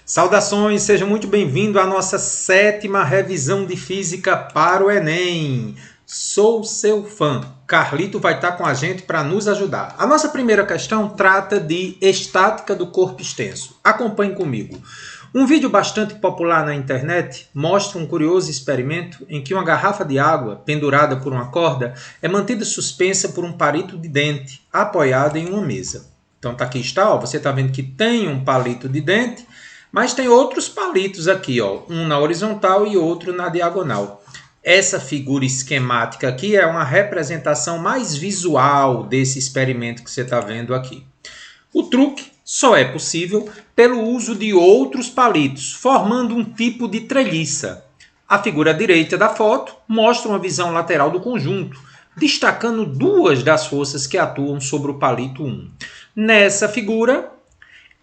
Saudações, seja muito bem-vindo à nossa 7ª revisão de Física para o Enem. Sou seu fã. Carlito vai estar com a gente para nos ajudar. A nossa primeira questão trata de estática do corpo extenso. Acompanhe comigo. Um vídeo bastante popular na internet mostra um curioso experimento em que uma garrafa de água, pendurada por uma corda, é mantida suspensa por um palito de dente, apoiada em uma mesa. Então aqui está, você está vendo que tem um palito de dente, mas tem outros palitos aqui, um na horizontal e outro na diagonal. Essa figura esquemática aqui é uma representação mais visual desse experimento que você está vendo aqui. O truque só é possível pelo uso de outros palitos, formando um tipo de treliça. A figura direita da foto mostra uma visão lateral do conjunto, destacando duas das forças que atuam sobre o palito 1. Nessa figura,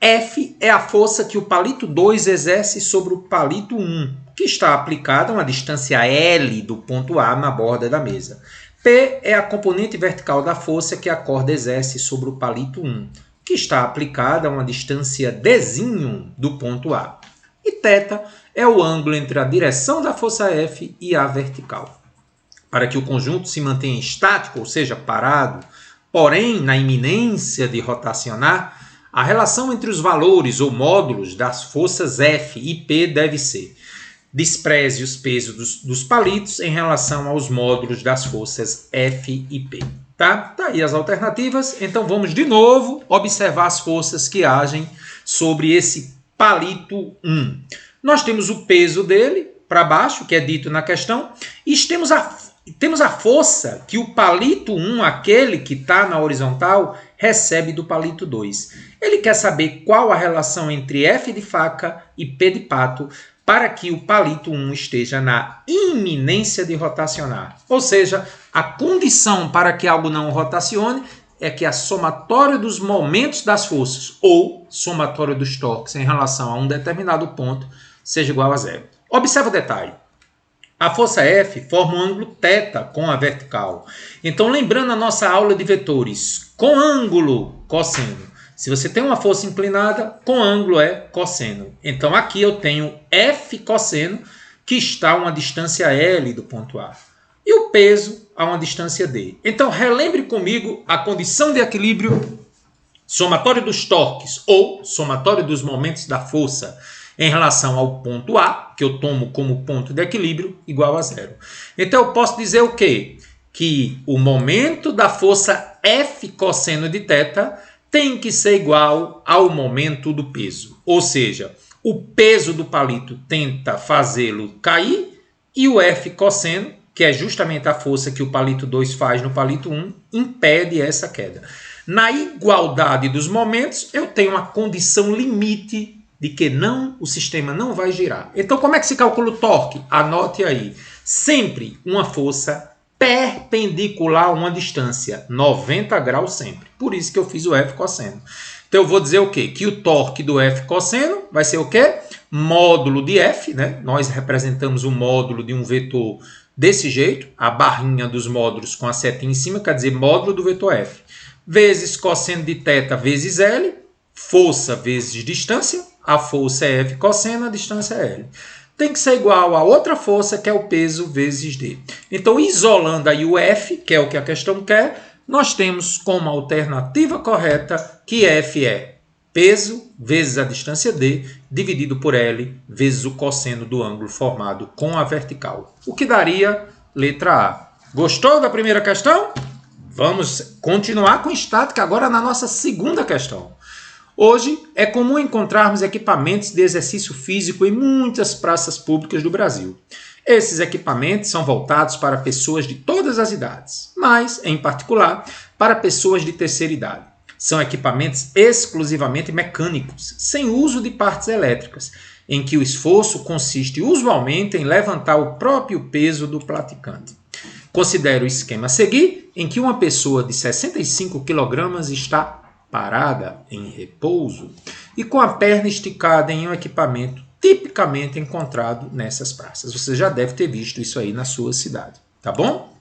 F é a força que o palito 2 exerce sobre o palito 1, que está aplicada a uma distância L do ponto A na borda da mesa. P é a componente vertical da força que a corda exerce sobre o palito 1, que está aplicada a uma distância Dzinho do ponto A. E θ é o ângulo entre a direção da força F e a vertical. Para que o conjunto se mantenha estático, ou seja, parado, porém na iminência de rotacionar, a relação entre os valores ou módulos das forças F e P deve ser: despreze os pesos dos palitos em relação aos módulos das forças F e P. Tá aí as alternativas. Então vamos de novo observar as forças que agem sobre esse palito 1. Nós temos o peso dele para baixo, que é dito na questão, e temos a força que o palito 1, aquele que está na horizontal, recebe do palito 2. Ele quer saber qual a relação entre F de faca e P de pato para que o palito 1 esteja na iminência de rotacionar. Ou seja, a condição para que algo não rotacione é que a somatória dos momentos das forças ou somatória dos torques em relação a um determinado ponto seja igual a zero. Observe o detalhe. A força F forma um ângulo θ com a vertical. Então, lembrando a nossa aula de vetores, com ângulo cosseno. Se você tem uma força inclinada, com ângulo é cosseno. Então, aqui eu tenho F cosseno, que está a uma distância L do ponto A. E o peso a uma distância D. Então, relembre comigo a condição de equilíbrio somatório dos torques ou somatório dos momentos da força em relação ao ponto A, que eu tomo como ponto de equilíbrio, igual a zero. Então, eu posso dizer o quê? Que o momento da força F cosseno de θ tem que ser igual ao momento do peso. Ou seja, o peso do palito tenta fazê-lo cair e o F cosseno, que é justamente a força que o palito 2 faz no palito 1, impede essa queda. Na igualdade dos momentos, eu tenho uma condição limite de que o sistema não vai girar. Então, como é que se calcula o torque? Anote aí. Sempre uma força perpendicular a uma distância, 90 graus sempre. Por isso que eu fiz o F cosseno. Então, eu vou dizer o quê? Que o torque do F cosseno vai ser o quê? Módulo de F, né? Nós representamos o módulo de um vetor desse jeito, a barrinha dos módulos com a setinha em cima, quer dizer, módulo do vetor F, vezes cosseno de θ vezes L, força vezes distância, a força é F cosseno, a distância é L. Tem que ser igual a outra força, que é o peso vezes D. Então, isolando aí o F, que é o que a questão quer, nós temos como alternativa correta que F é peso vezes a distância D, dividido por L, vezes o cosseno do ângulo formado com a vertical. O que daria letra A. Gostou da primeira questão? Vamos continuar com estática agora na nossa segunda questão. Hoje, é comum encontrarmos equipamentos de exercício físico em muitas praças públicas do Brasil. Esses equipamentos são voltados para pessoas de todas as idades, mas, em particular, para pessoas de terceira idade. São equipamentos exclusivamente mecânicos, sem uso de partes elétricas, em que o esforço consiste usualmente em levantar o próprio peso do praticante. Considere o esquema a seguir, em que uma pessoa de 65 kg está parada em repouso e com a perna esticada em um equipamento tipicamente encontrado nessas praças. Você já deve ter visto isso aí na sua cidade, tá bom?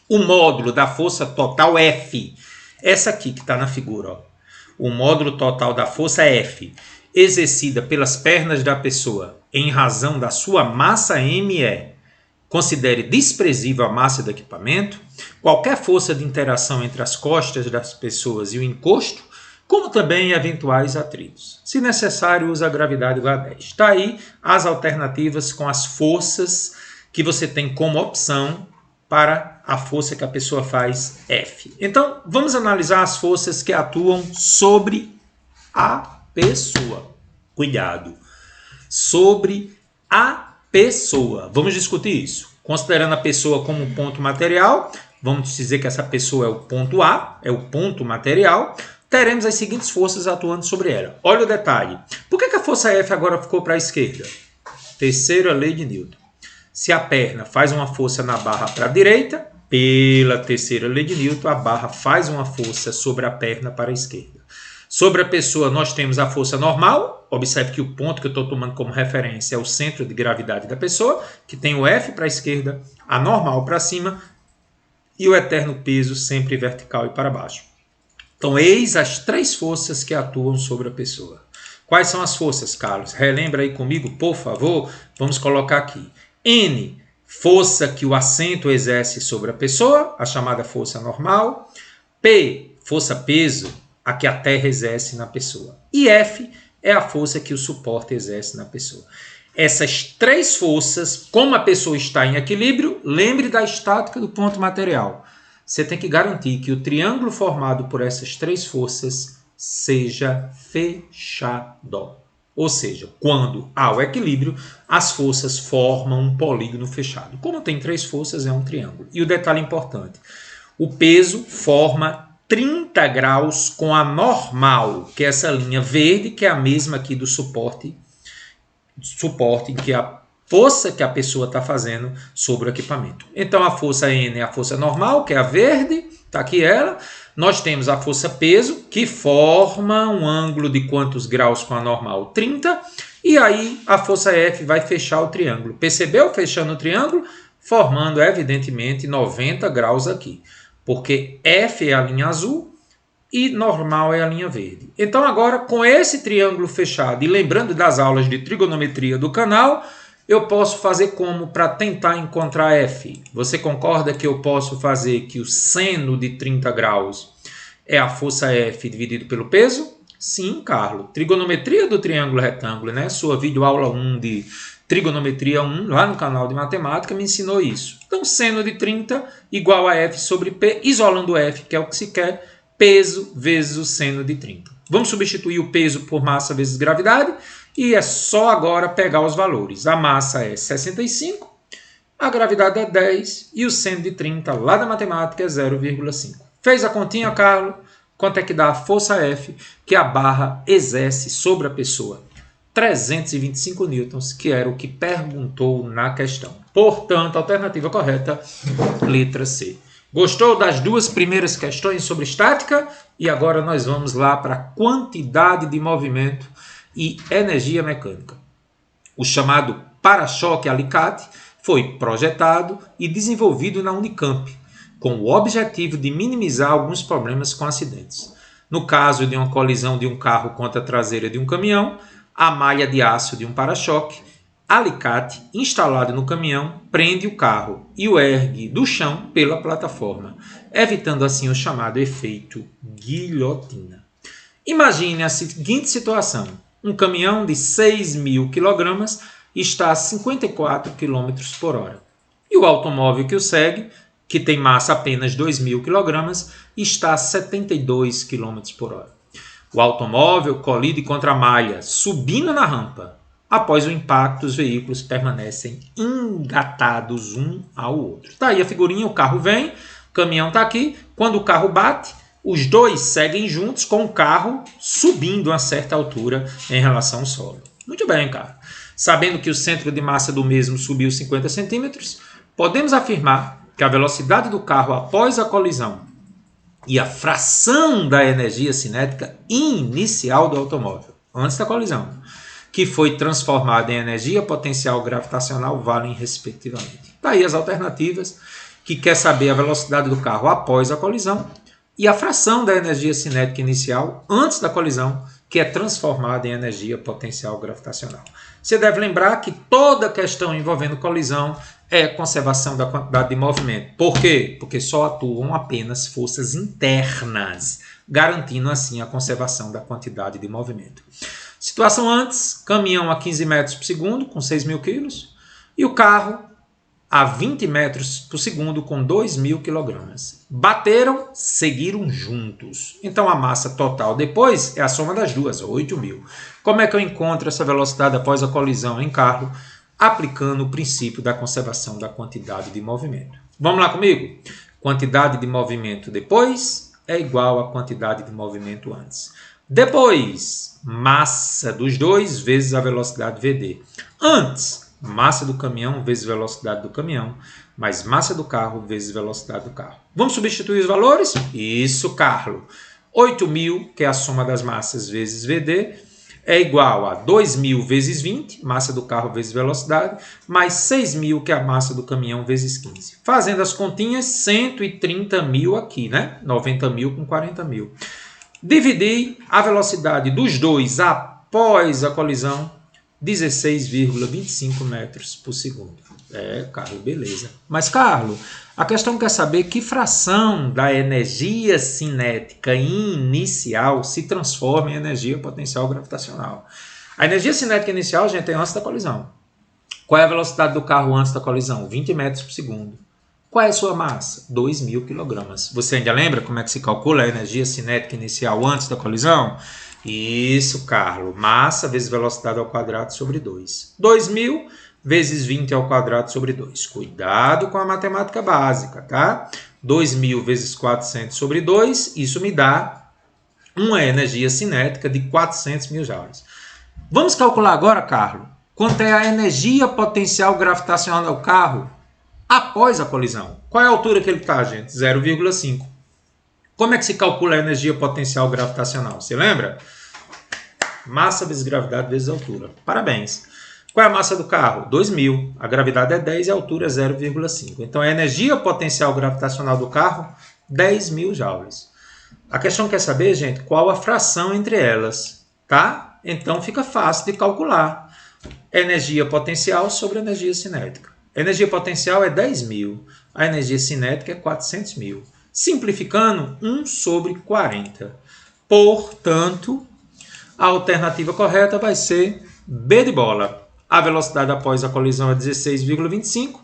O módulo da força total F, essa aqui que está na figura, o módulo total da força F, exercida pelas pernas da pessoa em razão da sua massa ME considere desprezível a massa do equipamento, qualquer força de interação entre as costas das pessoas e o encosto, como também eventuais atritos. Se necessário, use a gravidade igual a 10. Está aí as alternativas com as forças que você tem como opção para a força que a pessoa faz F. Então, vamos analisar as forças que atuam sobre a pessoa. Cuidado! Sobre a pessoa. Vamos discutir isso. Considerando a pessoa como um ponto material, vamos dizer que essa pessoa é o ponto A, é o ponto material, teremos as seguintes forças atuando sobre ela. Olha o detalhe. Por que a força F agora ficou para a esquerda? Terceira lei de Newton. Se a perna faz uma força na barra para a direita, pela terceira lei de Newton, a barra faz uma força sobre a perna para a esquerda. Sobre a pessoa, nós temos a força normal. Observe que o ponto que eu estou tomando como referência é o centro de gravidade da pessoa, que tem o F para a esquerda, a normal para cima e o eterno peso sempre vertical e para baixo. Então, eis as três forças que atuam sobre a pessoa. Quais são as forças, Carlos? Relembra aí comigo, por favor. Vamos colocar aqui. N, força que o assento exerce sobre a pessoa, a chamada força normal. P, força-peso, a que a terra exerce na pessoa. E F é a força que o suporte exerce na pessoa. Essas três forças, como a pessoa está em equilíbrio, lembre da estática do ponto material. Você tem que garantir que o triângulo formado por essas três forças seja fechado. Ou seja, quando há o equilíbrio, as forças formam um polígono fechado. Como tem três forças, é um triângulo. E o detalhe importante, o peso forma 30 graus com a normal, que é essa linha verde, que é a mesma aqui do suporte que é a força que a pessoa está fazendo sobre o equipamento. Então, a força N é a força normal, que é a verde, está aqui ela. Nós temos a força peso, que forma um ângulo de quantos graus com a normal? 30. E aí, a força F vai fechar o triângulo. Percebeu? Fechando o triângulo, formando, evidentemente, 90 graus aqui. Porque F é a linha azul e normal é a linha verde. Então, agora, com esse triângulo fechado, e lembrando das aulas de trigonometria do canal, eu posso fazer como para tentar encontrar F? Você concorda que eu posso fazer que o seno de 30 graus é a força F dividido pelo peso? Sim, Carlos. Trigonometria do triângulo retângulo, né? Sua videoaula 1 de trigonometria 1, lá no canal de matemática, me ensinou isso. Então, seno de 30 igual a F sobre P, isolando F, que é o que se quer, peso vezes o seno de 30. Vamos substituir o peso por massa vezes gravidade. E é só agora pegar os valores. A massa é 65, a gravidade é 10 e o seno de 30 lá da matemática é 0,5. Fez a continha, Carlos? Quanto é que dá a força F que a barra exerce sobre a pessoa? 325 newtons, que era o que perguntou na questão. Portanto, a alternativa correta, letra C. Gostou das duas primeiras questões sobre estática? E agora nós vamos lá para a quantidade de movimento e energia mecânica. O chamado para-choque alicate foi projetado e desenvolvido na Unicamp, com o objetivo de minimizar alguns problemas com acidentes. No caso de uma colisão de um carro contra a traseira de um caminhão, a malha de aço de um para-choque, alicate instalado no caminhão prende o carro e o ergue do chão pela plataforma, evitando assim o chamado efeito guilhotina. Imagine a seguinte situação. Um caminhão de 6.000 kg está a 54 km por hora. E o automóvel que o segue, que tem massa apenas 2.000 kg, está a 72 km por hora. O automóvel colide contra a malha, subindo na rampa. Após o impacto, os veículos permanecem engatados um ao outro. Está aí a figurinha, o carro vem, o caminhão está aqui. Quando o carro bate, os dois seguem juntos com o carro subindo a certa altura em relação ao solo. Muito bem, cara. Sabendo que o centro de massa do mesmo subiu 50 centímetros, podemos afirmar que a velocidade do carro após a colisão e a fração da energia cinética inicial do automóvel, antes da colisão, que foi transformada em energia potencial gravitacional, valem respectivamente. Daí as alternativas, que quer saber a velocidade do carro após a colisão e a fração da energia cinética inicial antes da colisão, que é transformada em energia potencial gravitacional. Você deve lembrar que toda questão envolvendo colisão é conservação da quantidade de movimento. Por quê? Porque só atuam apenas forças internas, garantindo assim a conservação da quantidade de movimento. Situação antes, caminhão a 15 metros por segundo com 6.000 quilos e o carro a 20 metros por segundo com 2.000 quilogramas. Bateram, seguiram juntos. Então a massa total depois é a soma das duas, 8.000. Como é que eu encontro essa velocidade após a colisão em carro? Aplicando o princípio da conservação da quantidade de movimento. Vamos lá comigo? Quantidade de movimento depois é igual a quantidade de movimento antes. Depois, massa dos dois vezes a velocidade VD. Antes, massa do caminhão vezes velocidade do caminhão, mais massa do carro vezes velocidade do carro. Vamos substituir os valores? Isso, Carlos. 8.000, que é a soma das massas vezes VD, é igual a 2.000 vezes 20, massa do carro vezes velocidade, mais 6.000, que é a massa do caminhão, vezes 15. Fazendo as continhas, 130.000 aqui, né? 90.000 com 40.000. Dividir a velocidade dos dois após a colisão, 16,25 metros por segundo. Carlos, beleza. Mas, Carlos, a questão quer saber que fração da energia cinética inicial se transforma em energia potencial gravitacional. A energia cinética inicial, gente, é antes da colisão. Qual é a velocidade do carro antes da colisão? 20 metros por segundo. Qual é a sua massa? 2.000 quilogramas. Você ainda lembra como é que se calcula a energia cinética inicial antes da colisão? Isso, Carlos. Massa vezes velocidade ao quadrado sobre 2. 2.000 vezes 20 ao quadrado sobre 2. Cuidado com a matemática básica, tá? 2.000 vezes 400 sobre 2, isso me dá uma energia cinética de 400.000 joules. Vamos calcular agora, Carlos, quanto é a energia potencial gravitacional do carro após a colisão. Qual é a altura que ele está, gente? 0,5. Como é que se calcula a energia potencial gravitacional? Você lembra? Massa vezes gravidade vezes altura. Parabéns. Qual é a massa do carro? 2.000. A gravidade é 10 e a altura é 0,5. Então, a energia potencial gravitacional do carro, 10.000 joules. A questão quer saber, gente, qual a fração entre elas, tá? Então, fica fácil de calcular. Energia potencial sobre energia cinética. A energia potencial é 10.000. A energia cinética é 400.000. Simplificando, 1 sobre 40. Portanto, a alternativa correta vai ser B de bola. A velocidade após a colisão é 16,25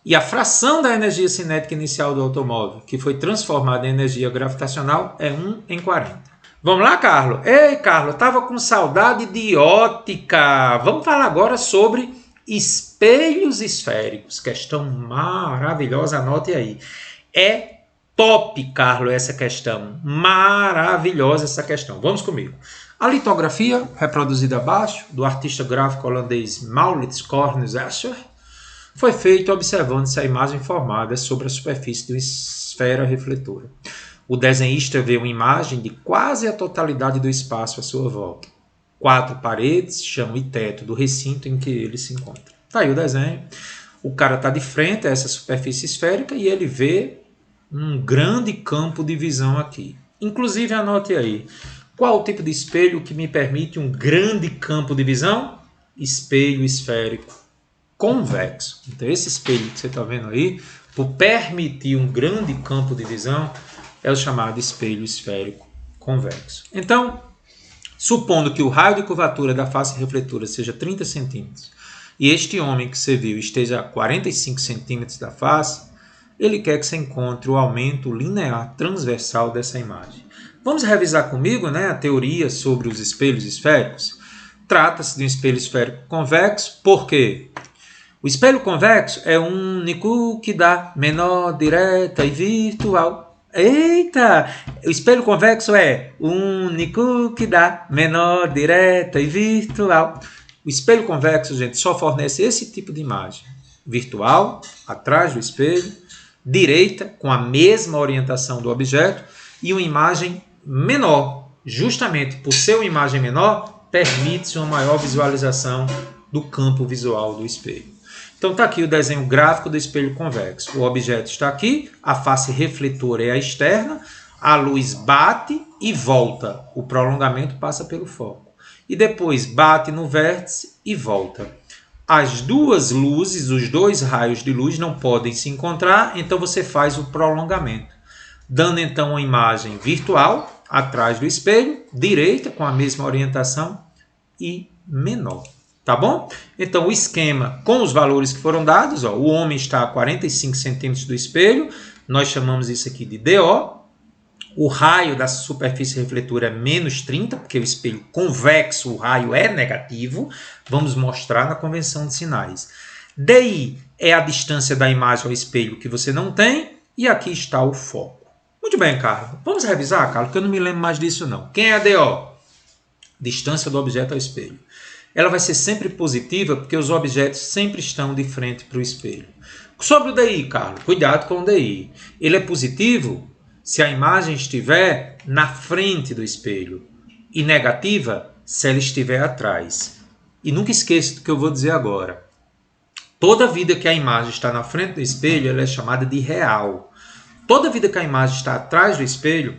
e a fração da energia cinética inicial do automóvel, que foi transformada em energia gravitacional, é 1 em 40. Vamos lá, Carlos? Ei, Carlos, estava com saudade de ótica. Vamos falar agora sobre espelhos esféricos. Questão maravilhosa, anote aí. É top, Carlos, essa questão. Maravilhosa essa questão. Vamos comigo. A litografia, reproduzida abaixo, do artista gráfico holandês Maurits Cornus Escher, foi feita observando-se a imagem formada sobre a superfície de uma esfera refletora. O desenhista vê uma imagem de quase a totalidade do espaço à sua volta. 4 paredes, chão e teto do recinto em que ele se encontra. Está aí o desenho. O cara está de frente a essa superfície esférica e ele vê um grande campo de visão aqui. Inclusive, anote aí. Qual o tipo de espelho que me permite um grande campo de visão? Espelho esférico convexo. Então, esse espelho que você está vendo aí, por permitir um grande campo de visão, é o chamado espelho esférico convexo. Então, supondo que o raio de curvatura da face refletora seja 30 centímetros e este homem que você viu esteja a 45 centímetros da face, ele quer que você encontre o aumento linear transversal dessa imagem. Vamos revisar comigo, né, a teoria sobre os espelhos esféricos? Trata-se de um espelho esférico convexo, por quê? O espelho convexo é um único que dá menor, direta e virtual. Eita! O espelho convexo é único que dá menor, direta e virtual. O espelho convexo, gente, só fornece esse tipo de imagem. Virtual, atrás do espelho, direita, com a mesma orientação do objeto, e uma imagem menor. Justamente por ser uma imagem menor, permite-se uma maior visualização do campo visual do espelho. Então está aqui o desenho gráfico do espelho convexo. O objeto está aqui, a face refletora é a externa, a luz bate e volta. O prolongamento passa pelo foco. E depois bate no vértice e volta. As duas luzes, os dois raios de luz não podem se encontrar, então você faz o prolongamento, dando então uma imagem virtual atrás do espelho, direita com a mesma orientação e menor. Tá bom? Então o esquema com os valores que foram dados, ó, o homem está a 45 centímetros do espelho, nós chamamos isso aqui de DO. O raio da superfície refletora é menos 30, porque o espelho convexo, o raio é negativo. Vamos mostrar na convenção de sinais. DI é a distância da imagem ao espelho que você não tem. E aqui está o foco. Muito bem, Carlos. Vamos revisar, Carlos, porque eu não me lembro mais disso não. Quem é a DO? Distância do objeto ao espelho. Ela vai ser sempre positiva, porque os objetos sempre estão de frente para o espelho. Sobre o DI, Carlos, cuidado com o DI. Ele é positivo se a imagem estiver na frente do espelho e negativa se ela estiver atrás. E nunca esqueça do que eu vou dizer agora. Toda vida que a imagem está na frente do espelho, ela é chamada de real. Toda vida que a imagem está atrás do espelho,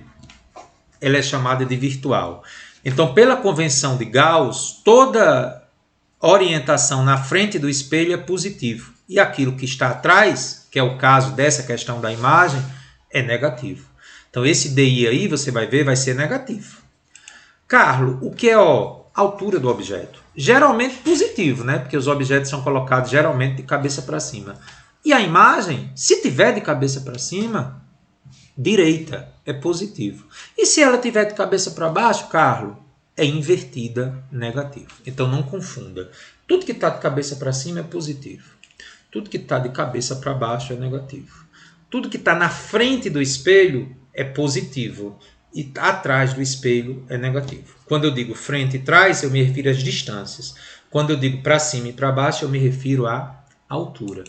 ela é chamada de virtual. Então, pela convenção de Gauss, toda orientação na frente do espelho é positivo. E aquilo que está atrás, que é o caso dessa questão da imagem, é negativo. Então, esse DI aí, você vai ver, vai ser negativo. Carlos, o que é a altura do objeto? Geralmente positivo, né? Porque os objetos são colocados geralmente de cabeça para cima. E a imagem, se tiver de cabeça para cima, direita, é positivo. E se ela tiver de cabeça para baixo, Carlos, é invertida, negativo. Então, não confunda. Tudo que está de cabeça para cima é positivo. Tudo que está de cabeça para baixo é negativo. Tudo que está na frente do espelho é positivo e atrás do espelho é negativo. Quando eu digo frente e trás, eu me refiro às distâncias. Quando eu digo para cima e para baixo, eu me refiro à altura.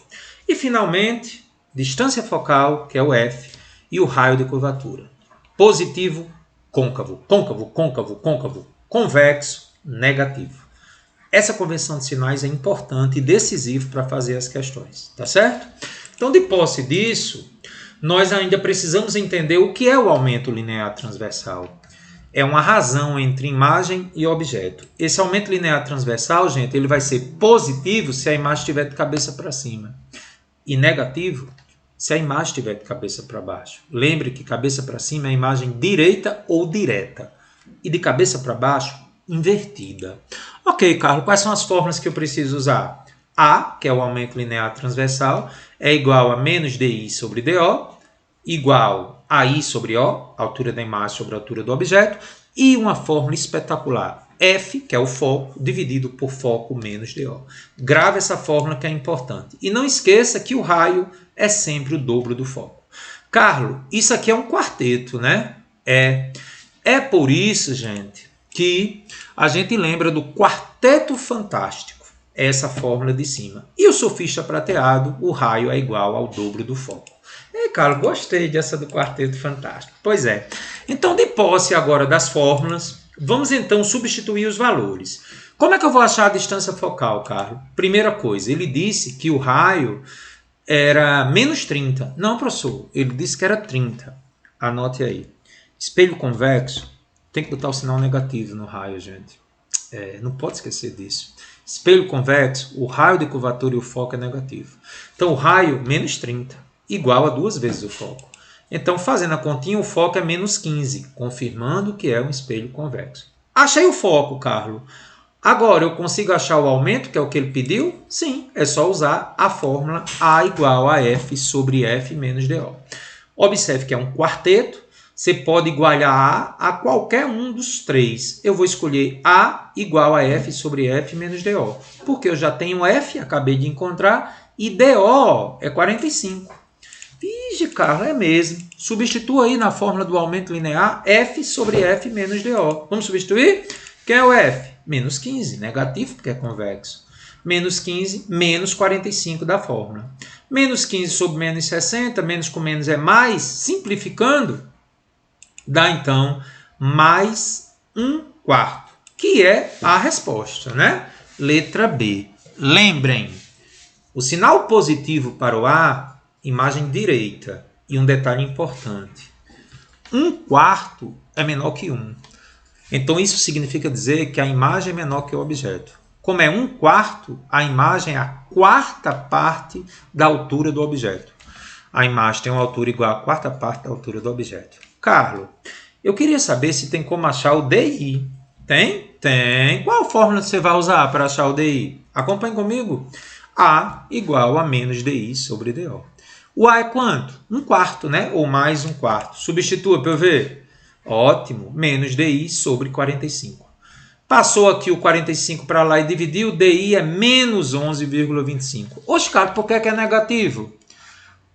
E, finalmente, distância focal, que é o F, e o raio de curvatura. Positivo, côncavo, côncavo, côncavo, côncavo, convexo, negativo. Essa convenção de sinais é importante e decisiva para fazer as questões, tá certo? Então, de posse disso, nós ainda precisamos entender o que é o aumento linear transversal. É uma razão entre imagem e objeto. Esse aumento linear transversal, gente, ele vai ser positivo se a imagem estiver de cabeça para cima e negativo se a imagem estiver de cabeça para baixo. Lembre que cabeça para cima é a imagem direita ou direta e de cabeça para baixo, invertida. Ok, Carlos, quais são as fórmulas que eu preciso usar? A, que é o aumento linear transversal, é igual a menos DI sobre DO, igual a I sobre O, altura da imagem sobre a altura do objeto, e uma fórmula espetacular, F, que é o foco, dividido por foco menos DO. Grave essa fórmula que é importante. E não esqueça que o raio é sempre o dobro do foco. Carlos, isso aqui é um quarteto, né? É por isso, gente, que a gente lembra do quarteto fantástico. Essa fórmula de cima. E o surfista prateado, o raio é igual ao dobro do foco. Carlos, gostei dessa do quarteto fantástico. Pois é. Então, de posse agora das fórmulas, vamos então substituir os valores. Como é que eu vou achar a distância focal, Carlos? Primeira coisa, ele disse que o raio era menos 30. Não, professor, ele disse que era 30. Anote aí. Espelho convexo, tem que botar o sinal negativo no raio, gente. Não pode esquecer disso. Espelho convexo, o raio de curvatura e o foco é negativo. Então, o raio, menos 30, igual a 2 vezes o foco. Então, fazendo a continha, o foco é menos 15, confirmando que é um espelho convexo. Achei o foco, Carlos. Agora, eu consigo achar o aumento, que é o que ele pediu? Sim, é só usar a fórmula A igual a F sobre F menos DO. Observe que é um quarteto. Você pode igualar A qualquer um dos três. Eu vou escolher A igual a F sobre F menos DO. Porque eu já tenho F, acabei de encontrar, e DO é 45. Ixi, Carlos, é mesmo. Substitua aí na fórmula do aumento linear F sobre F menos DO. Vamos substituir? Quem é o F? Menos 15, negativo porque é convexo. Menos 15, menos 45 da fórmula. Menos 15 sobre menos 60, menos com menos é mais, simplificando, dá então mais 1/4, que é a resposta, né? Letra B. Lembrem, o sinal positivo para o A, imagem direita. E um detalhe importante, 1/4 é menor que 1. Então isso significa dizer que a imagem é menor que o objeto. Como é 1/4, a imagem é a quarta parte da altura do objeto. A imagem tem uma altura igual à quarta parte da altura do objeto. Carlos, eu queria saber se tem como achar o DI. Tem? Tem. Qual fórmula você vai usar para achar o DI? Acompanhe comigo. A igual a menos DI sobre DO. O A é quanto? 1/4, né? Ou mais 1/4. Substitua para eu ver. Ótimo. Menos DI sobre 45. Passou aqui o 45 para lá e dividiu. DI é menos 11,25. Oxe, cara, por que é negativo?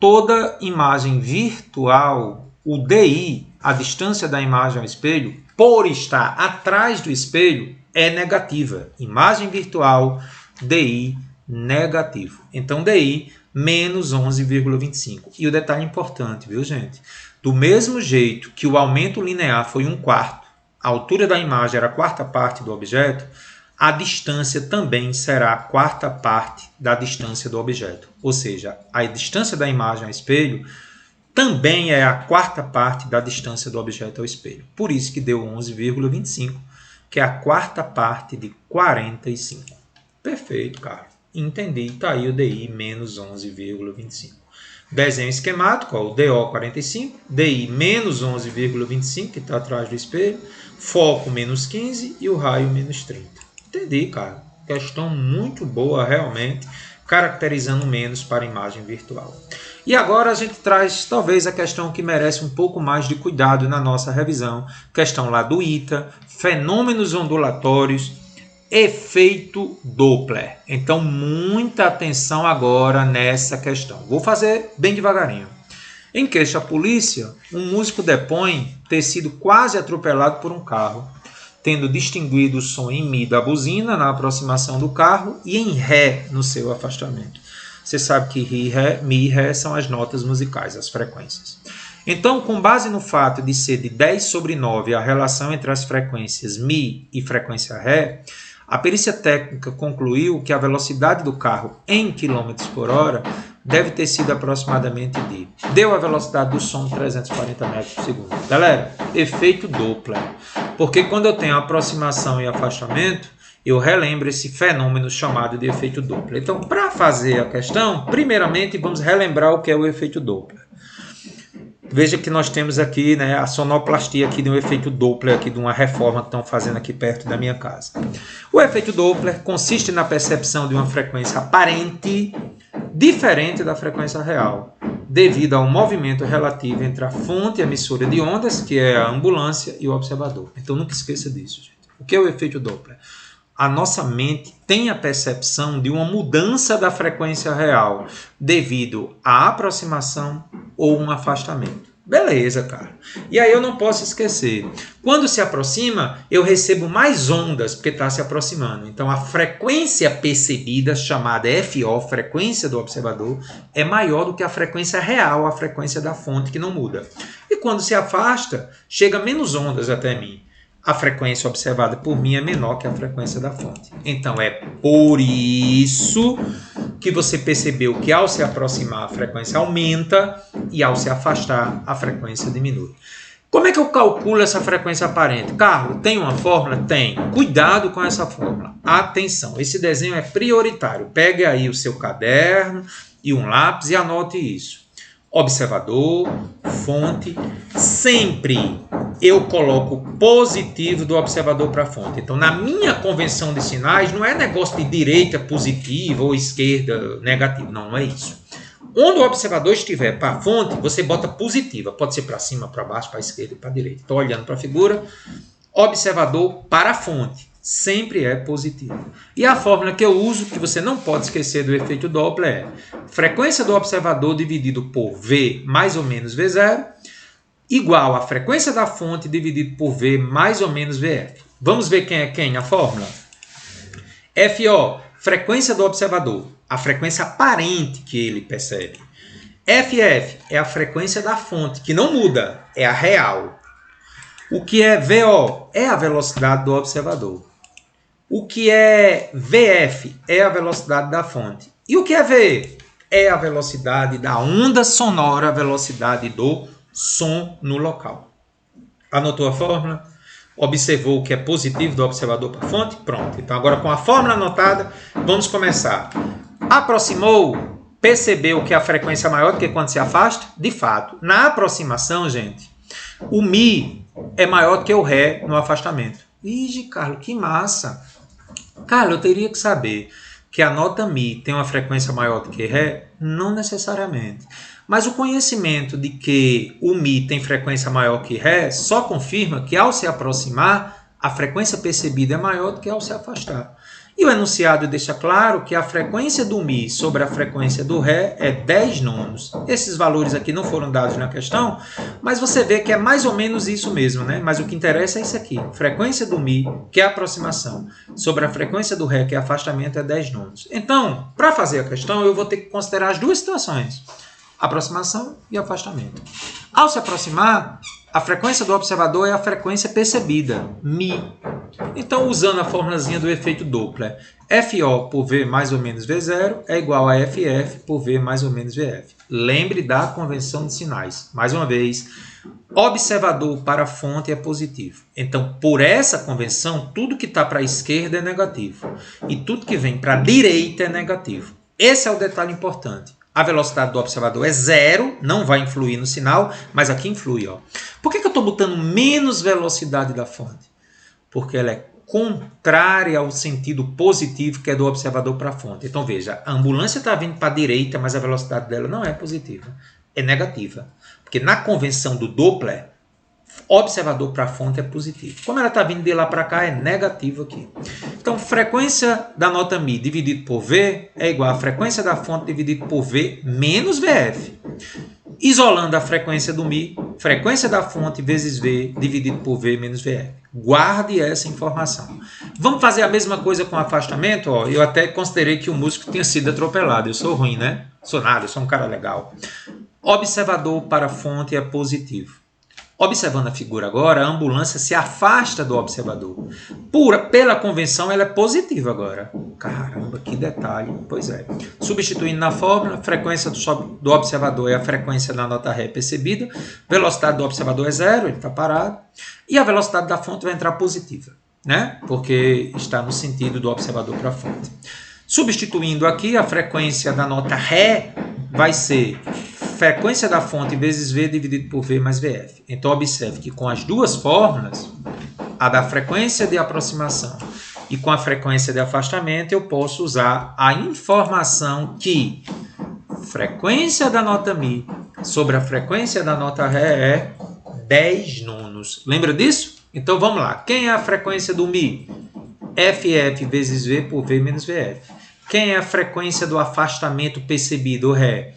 Toda imagem virtual, o DI, a distância da imagem ao espelho, por estar atrás do espelho, é negativa. Imagem virtual, DI negativo. Então, DI menos 11,25. E o detalhe importante, viu, gente? Do mesmo jeito que o aumento linear foi 1/4, a altura da imagem era a quarta parte do objeto, a distância também será a quarta parte da distância do objeto. Ou seja, a distância da imagem ao espelho também é a quarta parte da distância do objeto ao espelho. Por isso que deu 11,25, que é a quarta parte de 45. Perfeito, cara. Entendi. Está aí o DI menos 11,25. Desenho esquemático, ó, o DO 45, DI menos 11,25, que está atrás do espelho, foco menos 15 e o raio menos 30. Entendi, cara. Questão muito boa, realmente, caracterizando menos para a imagem virtual. E agora a gente traz, talvez, a questão que merece um pouco mais de cuidado na nossa revisão. Questão lá do ITA, fenômenos ondulatórios, efeito Doppler. Então, muita atenção agora nessa questão. Vou fazer bem devagarinho. Em queixa à polícia, um músico depõe ter sido quase atropelado por um carro, tendo distinguido o som em Mi da buzina na aproximação do carro e em Ré no seu afastamento. Você sabe que Mi e Ré são as notas musicais, as frequências. Então, com base no fato de ser de 10 sobre 9 a relação entre as frequências Mi e frequência Ré, a perícia técnica concluiu que a velocidade do carro em km por hora deve ter sido aproximadamente de... Deu a velocidade do som 340 metros por segundo. Galera, efeito Doppler. Porque quando eu tenho aproximação e afastamento, eu relembro esse fenômeno chamado de efeito Doppler. Então, para fazer a questão, primeiramente vamos relembrar o que é o efeito Doppler. Veja que nós temos aqui, né, a sonoplastia aqui de um efeito Doppler, aqui de uma reforma que estão fazendo aqui perto da minha casa. O efeito Doppler consiste na percepção de uma frequência aparente diferente da frequência real, devido ao movimento relativo entre a fonte emissora de ondas, que é a ambulância, e o observador. Então nunca esqueça disso, gente. O que é o efeito Doppler? A nossa mente tem a percepção de uma mudança da frequência real devido à aproximação ou um afastamento. Beleza, cara. E aí eu não posso esquecer. Quando se aproxima, eu recebo mais ondas, porque está se aproximando. Então a frequência percebida, chamada FO, frequência do observador, é maior do que a frequência real, a frequência da fonte, que não muda. E quando se afasta, chega menos ondas até mim. A frequência observada por mim é menor que a frequência da fonte. Então é por isso que você percebeu que ao se aproximar a frequência aumenta e ao se afastar a frequência diminui. Como é que eu calculo essa frequência aparente? Carlos, tem uma fórmula? Tem. Cuidado com essa fórmula. Atenção, esse desenho é prioritário. Pegue aí o seu caderno e um lápis e anote isso. Observador, fonte, sempre eu coloco o positivo do observador para a fonte. Então, na minha convenção de sinais, não é negócio de direita positiva ou esquerda negativa. Não, não é isso. Onde o observador estiver para a fonte, você bota positiva. Pode ser para cima, para baixo, para a esquerda e para a direita. Estou olhando para a figura. Observador para a fonte. Sempre é positivo. E a fórmula que eu uso, que você não pode esquecer do efeito Doppler, é frequência do observador dividido por V mais ou menos V0, igual a frequência da fonte dividido por V mais ou menos VF. Vamos ver quem é quem na fórmula? FO, frequência do observador, a frequência aparente que ele percebe. FF é a frequência da fonte, que não muda, é a real. O que é VO? É a velocidade do observador. O que é VF? É a velocidade da fonte. E o que é V? É a velocidade da onda sonora, a velocidade do som no local. Anotou a fórmula? Observou o que é positivo do observador para a fonte? Pronto. Então, agora com a fórmula anotada, vamos começar. Aproximou, percebeu que a frequência é maior do que quando se afasta? De fato. Na aproximação, gente, o Mi é maior do que o Ré no afastamento. Ih, Carlos, que massa! Carlos, eu teria que saber que a nota Mi tem uma frequência maior do que Ré? Não necessariamente. Mas o conhecimento de que o Mi tem frequência maior que Ré só confirma que ao se aproximar, a frequência percebida é maior do que ao se afastar. E o enunciado deixa claro que a frequência do Mi sobre a frequência do Ré é 10 nonos. Esses valores aqui não foram dados na questão, mas você vê que é mais ou menos isso mesmo, né? Mas o que interessa é isso aqui. Frequência do Mi, que é a aproximação, sobre a frequência do Ré, que é afastamento, é 10 nonos. Então, para fazer a questão, eu vou ter que considerar as duas situações. Aproximação e afastamento. Ao se aproximar, a frequência do observador é a frequência percebida, Mi. Então, usando a formulazinha do efeito Doppler, FO por V mais ou menos V0 é igual a FF por V mais ou menos VF. Lembre da convenção de sinais. Mais uma vez, observador para fonte é positivo. Então, por essa convenção, tudo que está para a esquerda é negativo. E tudo que vem para a direita é negativo. Esse é o detalhe importante. A velocidade do observador é zero, não vai influir no sinal, mas aqui influi. Ó. Por que eu estou botando menos velocidade da fonte? Porque ela é contrária ao sentido positivo que é do observador para a fonte. Então veja, a ambulância está vindo para a direita, mas a velocidade dela não é positiva, é negativa. Porque na convenção do Doppler, observador para a fonte é positivo. Como ela está vindo de lá para cá, é negativo aqui. Então, frequência da nota Mi dividido por V é igual a frequência da fonte dividido por V menos VF. Isolando a frequência do Mi, frequência da fonte vezes V dividido por V menos VF. Guarde essa informação. Vamos fazer a mesma coisa com afastamento? Ó, eu até considerei que o músico tinha sido atropelado. Eu sou ruim, né? Sou nada, eu sou um cara legal. Observador para a fonte é positivo. Observando a figura agora, a ambulância se afasta do observador. Pela convenção, ela é positiva agora. Caramba, que detalhe. Pois é. Substituindo na fórmula, a frequência do observador é a frequência da nota Ré percebida. Velocidade do observador é zero, ele está parado. E a velocidade da fonte vai entrar positiva, né? Porque está no sentido do observador para a fonte. Substituindo aqui, a frequência da nota Ré vai ser frequência da fonte vezes V dividido por V mais VF. Então, observe que com as duas fórmulas, a da frequência de aproximação e com a frequência de afastamento, eu posso usar a informação que frequência da nota Mi sobre a frequência da nota Ré é 10 nonos. Lembra disso? Então, vamos lá. Quem é a frequência do Mi? FF vezes V por V menos VF. Quem é a frequência do afastamento percebido, o Ré?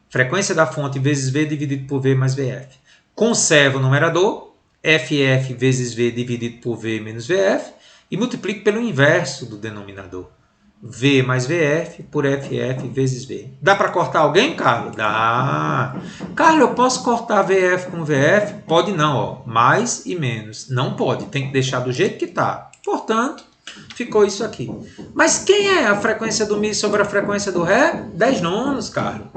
Frequência da fonte vezes V dividido por V mais VF. Conservo o numerador, FF vezes V dividido por V menos VF, e multiplico pelo inverso do denominador. V mais VF por FF vezes V. Dá para cortar alguém, Carlos? Dá. Carlos, eu posso cortar VF com VF? Pode não, ó. Mais e menos. Não pode, tem que deixar do jeito que está. Portanto, ficou isso aqui. Mas quem é a frequência do Mi sobre a frequência do Ré? 10 nonos, Carlos.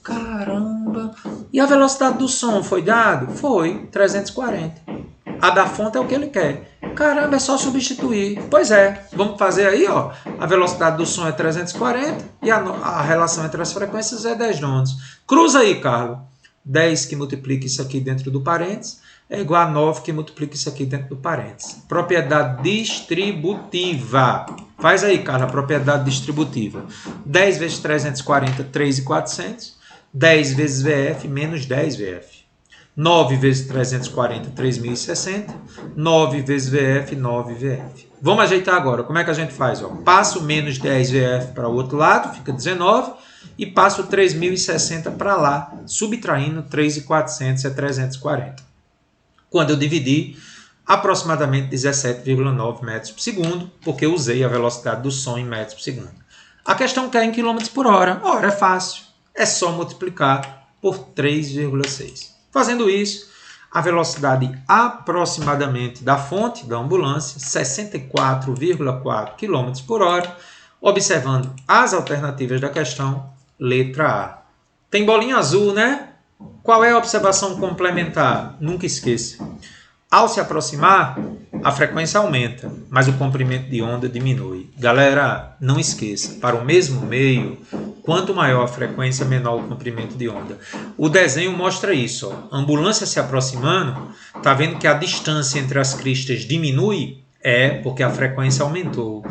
Caramba! E a velocidade do som foi dado? Foi, 340. A da fonte é o que ele quer. Caramba, é só substituir. Pois é, vamos fazer aí, ó. A velocidade do som é 340 e a relação entre as frequências é 10 nonos. Cruza aí, Carlos. 10 que multiplica isso aqui dentro do parênteses é igual a 9 que multiplica isso aqui dentro do parênteses. Propriedade distributiva. Faz aí, Carlos, a propriedade distributiva. 10 vezes 340, 3.400. 10 vezes VF menos 10 VF. 9 vezes 340, 3.060. 9 vezes VF, 9 VF. Vamos ajeitar agora. Como é que a gente faz? Ó, passo menos 10 VF para o outro lado, fica 19. E passo 3.060 para lá, subtraindo 3.400 é 340. Quando eu dividir, aproximadamente 17,9 metros por segundo, porque eu usei a velocidade do som em metros por segundo. A questão quer em quilômetros por hora. Ora, é fácil. É só multiplicar por 3,6. Fazendo isso, a velocidade aproximadamente da fonte da ambulância, 64,4 km por hora, observando as alternativas da questão, letra A. Tem bolinha azul, né? Qual é a observação complementar? Nunca esqueça. Ao se aproximar, a frequência aumenta, mas o comprimento de onda diminui. Galera, não esqueça, para o mesmo meio, quanto maior a frequência, menor o comprimento de onda. O desenho mostra isso. Ó. A ambulância se aproximando, está vendo que a distância entre as cristas diminui? É, porque a frequência aumentou.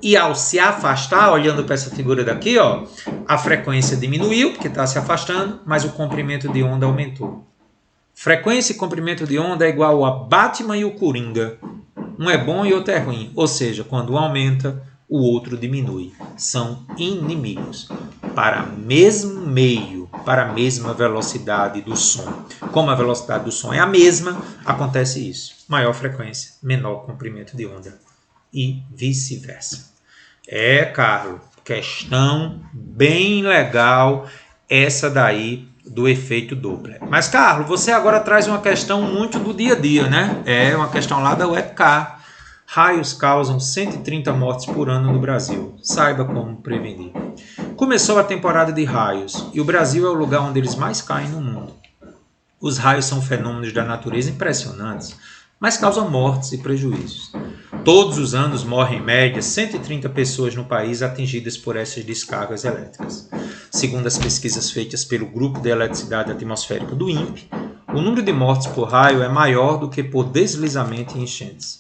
E ao se afastar, olhando para essa figura daqui, ó, a frequência diminuiu, porque está se afastando, mas o comprimento de onda aumentou. Frequência e comprimento de onda é igual a Batman e o Coringa. Um é bom e outro é ruim. Ou seja, quando um aumenta, o outro diminui. São inimigos. Para o mesmo meio, para a mesma velocidade do som. Como a velocidade do som é a mesma, acontece isso. Maior frequência, menor comprimento de onda. E vice-versa. Carlos, questão bem legal essa daí do efeito Doppler. Mas, Carlos, você agora traz uma questão muito do dia a dia, né? É uma questão lá da UFK. Raios causam 130 mortes por ano no Brasil. Saiba como prevenir. Começou a temporada de raios e o Brasil é o lugar onde eles mais caem no mundo. Os raios são fenômenos da natureza impressionantes, mas causam mortes e prejuízos. Todos os anos morrem, em média, 130 pessoas no país atingidas por essas descargas elétricas. Segundo as pesquisas feitas pelo Grupo de Eletricidade Atmosférica do INPE, o número de mortes por raio é maior do que por deslizamento e enchentes.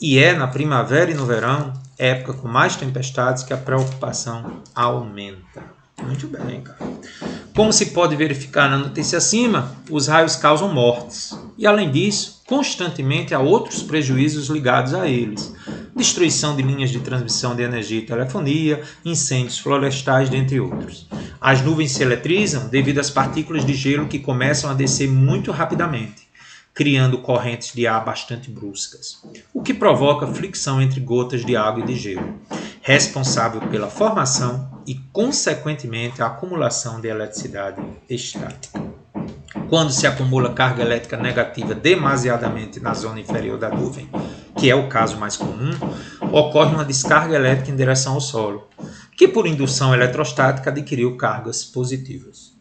E é na primavera e no verão, época com mais tempestades, que a preocupação aumenta. Muito bem, cara. Como se pode verificar na notícia acima, os raios causam mortes. E, além disso, constantemente há outros prejuízos ligados a eles. Destruição de linhas de transmissão de energia e telefonia, incêndios florestais, dentre outros. As nuvens se eletrizam devido às partículas de gelo que começam a descer muito rapidamente, criando correntes de ar bastante bruscas, o que provoca fricção entre gotas de água e de gelo, responsável pela formação e, consequentemente, a acumulação de eletricidade estática. Quando se acumula carga elétrica negativa demasiadamente na zona inferior da nuvem, que é o caso mais comum, ocorre uma descarga elétrica em direção ao solo, que por indução eletrostática adquiriu cargas positivas.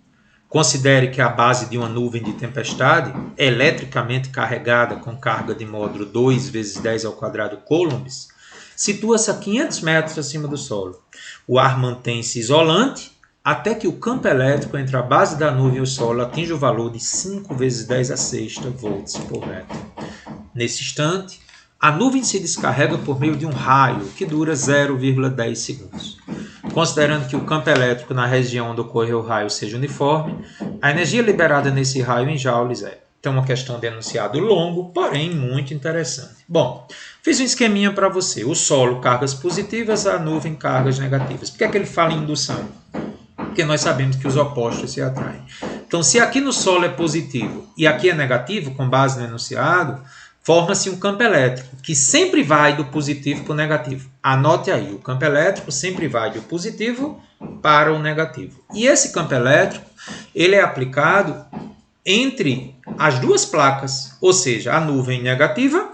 Considere que a base de uma nuvem de tempestade, eletricamente carregada com carga de módulo 2 vezes 10 ao quadrado coulombs, situa-se a 500 metros acima do solo. O ar mantém-se isolante até que o campo elétrico entre a base da nuvem e o solo atinja o valor de 5 vezes 10 a sexta volts por metro. Nesse instante, a nuvem se descarrega por meio de um raio que dura 0,10 segundos. Considerando que o campo elétrico na região onde ocorre o raio seja uniforme, a energia liberada nesse raio em joules é. Então, uma questão de enunciado longo, porém muito interessante. Bom, fiz um esqueminha para você. O solo, cargas positivas, a nuvem, cargas negativas. Por que é que ele fala em indução? Porque nós sabemos que os opostos se atraem. Então, se aqui no solo é positivo e aqui é negativo, com base no enunciado, forma-se um campo elétrico, que sempre vai do positivo para o negativo. Anote aí, o campo elétrico sempre vai do positivo para o negativo. E esse campo elétrico, ele é aplicado entre as duas placas, ou seja, a nuvem negativa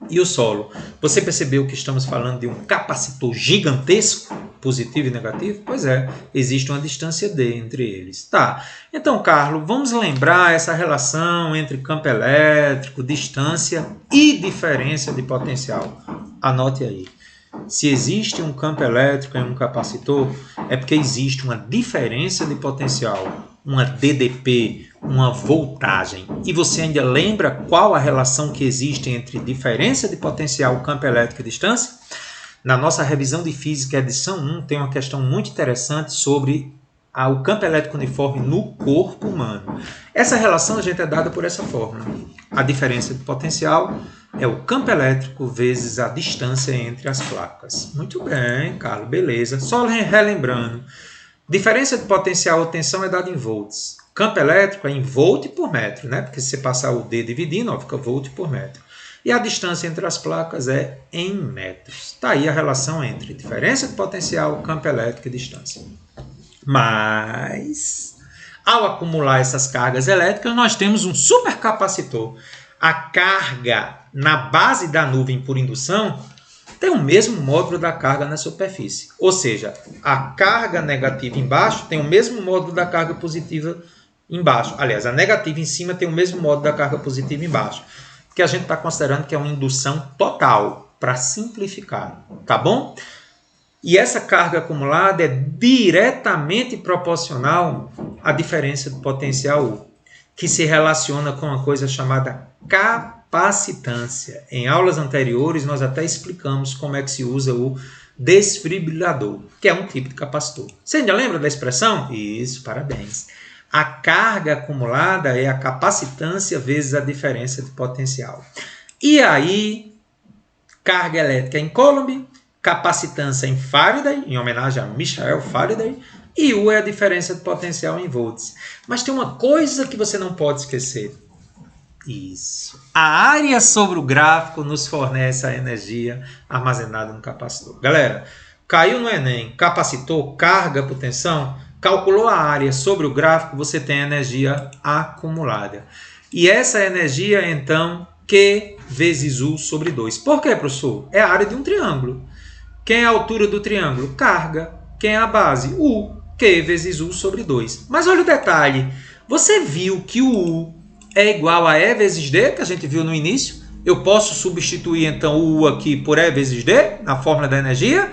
e o solo. Você percebeu que estamos falando de um capacitor gigantesco, positivo e negativo? Pois é, existe uma distância D entre eles. Tá, então, Carlos, vamos lembrar essa relação entre campo elétrico, distância e diferença de potencial. Anote aí. Se existe um campo elétrico em um capacitor, é porque existe uma diferença de potencial, uma DDP, uma voltagem. E você ainda lembra qual a relação que existe entre diferença de potencial, campo elétrico e distância? Na nossa revisão de física, edição 1, tem uma questão muito interessante sobre o campo elétrico uniforme no corpo humano. Essa relação a gente é dada por essa fórmula. A diferença de potencial é o campo elétrico vezes a distância entre as placas. Muito bem, Carlos, beleza. Só relembrando. Diferença de potencial ou tensão é dada em volts. Campo elétrico é em volt por metro, né? Porque se você passar o D dividindo, fica volt por metro. E a distância entre as placas é em metros. Está aí a relação entre diferença de potencial, campo elétrico e distância. Mas, ao acumular essas cargas elétricas, nós temos um supercapacitor. A carga na base da nuvem por indução tem o mesmo módulo da carga na superfície. Ou seja, a carga negativa embaixo tem o mesmo módulo da carga positiva embaixo. Aliás, a negativa em cima tem o mesmo módulo da carga positiva embaixo. que a gente está considerando que é uma indução total, para simplificar, tá bom? E essa carga acumulada é diretamente proporcional à diferença de potencial U, que se relaciona com uma coisa chamada capacitância. Em aulas anteriores, nós até explicamos como é que se usa o desfibrilador, que é um tipo de capacitor. Você ainda lembra da expressão? Isso, parabéns. A carga acumulada é a capacitância vezes a diferença de potencial. E aí, carga elétrica em Coulomb, capacitância em Faraday, em homenagem a Michael Faraday, e U é a diferença de potencial em volts. Mas tem uma coisa que você não pode esquecer. Isso. A área sobre o gráfico nos fornece a energia armazenada no capacitor. Galera, caiu no Enem, capacitor, carga por tensão, calculou a área sobre o gráfico, você tem energia acumulada. E essa energia, então, Q vezes U sobre 2. Por quê, professor? É a área de um triângulo. Quem é a altura do triângulo? Carga. Quem é a base? U. Q vezes U sobre 2. Mas olha o detalhe. Você viu que o U é igual a E vezes D, que a gente viu no início? Eu posso substituir, então, o U aqui por E vezes D, na fórmula da energia?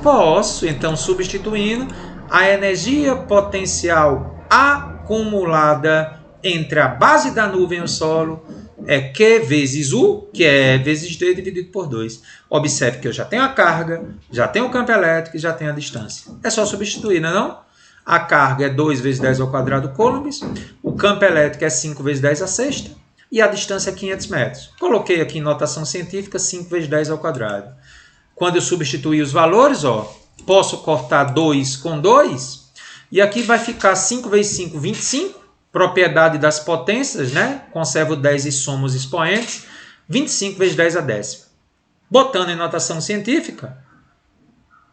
Posso. Então, substituindo, a energia potencial acumulada entre a base da nuvem e o solo é Q vezes U, que é E vezes D dividido por 2. Observe que eu já tenho a carga, já tenho o campo elétrico e já tenho a distância. É só substituir, não é não? A carga é 2 vezes 10 ao quadrado coulombs, o campo elétrico é 5 vezes 10 à sexta e a distância é 500 metros. Coloquei aqui em notação científica 5 vezes 10 ao quadrado. Quando eu substituir os valores, posso cortar 2 com 2 e aqui vai ficar 5 vezes 5, 25. Propriedade das potências, né? Conservo 10 e somo os expoentes. 25 vezes 10 a décima. Botando em notação científica,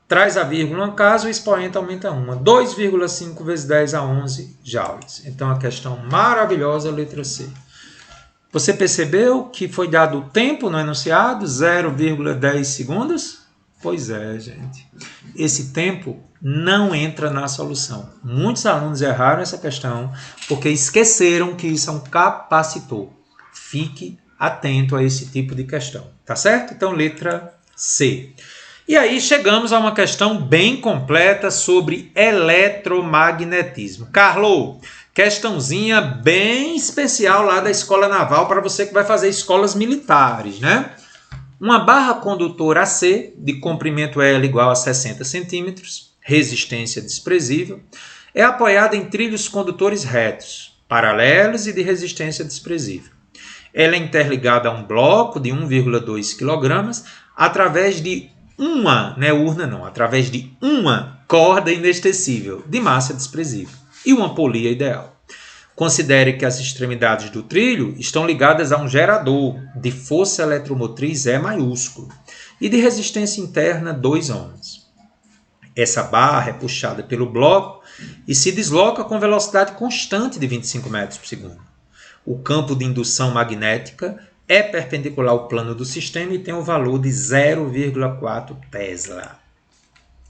traz a vírgula no caso, o expoente aumenta 1. 2,5 vezes 10 a 11 joules. Então, a questão maravilhosa, letra C. Você percebeu que foi dado o tempo no enunciado? 0,10 segundos? Pois é, gente. Esse tempo não entra na solução. Muitos alunos erraram essa questão porque esqueceram que isso é um capacitor. Fique atento a esse tipo de questão, tá certo? Então, letra C. E aí chegamos a uma questão bem completa sobre eletromagnetismo. Carlo, questãozinha bem especial lá da Escola Naval para você que vai fazer escolas militares, né? Uma barra condutora AC de comprimento L igual a 60 centímetros, resistência desprezível, é apoiada em trilhos condutores retos, paralelos e de resistência desprezível. Ela é interligada a um bloco de 1,2 kg através de através de uma corda inextensível de massa desprezível e uma polia ideal. Considere que as extremidades do trilho estão ligadas a um gerador de força eletromotriz E maiúsculo e de resistência interna 2 ohms. Essa barra é puxada pelo bloco e se desloca com velocidade constante de 25 metros por segundo. O campo de indução magnética é perpendicular ao plano do sistema e tem o valor de 0,4 Tesla.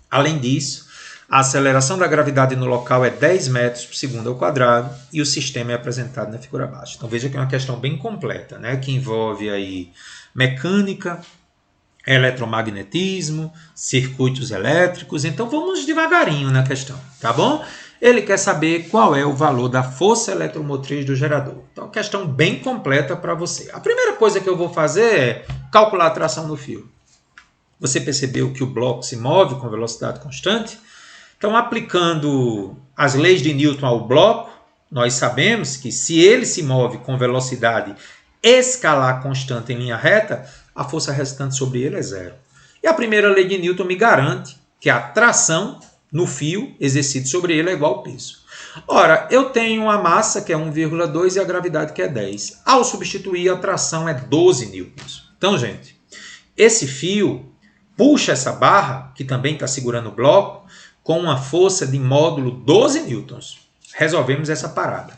Além disso, a aceleração da gravidade no local é 10 metros por segundo ao quadrado e o sistema é apresentado na figura abaixo. Então veja que é uma questão bem completa, né? Que envolve aí mecânica, eletromagnetismo, circuitos elétricos. Então vamos devagarinho na questão, tá bom? Ele quer saber qual é o valor da força eletromotriz do gerador. Então, questão bem completa para você. A primeira coisa que eu vou fazer é calcular a tração no fio. Você percebeu que o bloco se move com velocidade constante? Então, aplicando as leis de Newton ao bloco, nós sabemos que se ele se move com velocidade escalar constante em linha reta, a força restante sobre ele é zero. E a primeira lei de Newton me garante que a tração no fio exercido sobre ele é igual ao peso. Ora, eu tenho a massa que é 1,2 e a gravidade que é 10. Ao substituir, a tração é 12 newtons. Então, gente, esse fio puxa essa barra, que também está segurando o bloco, com uma força de módulo 12 newtons. Resolvemos essa parada.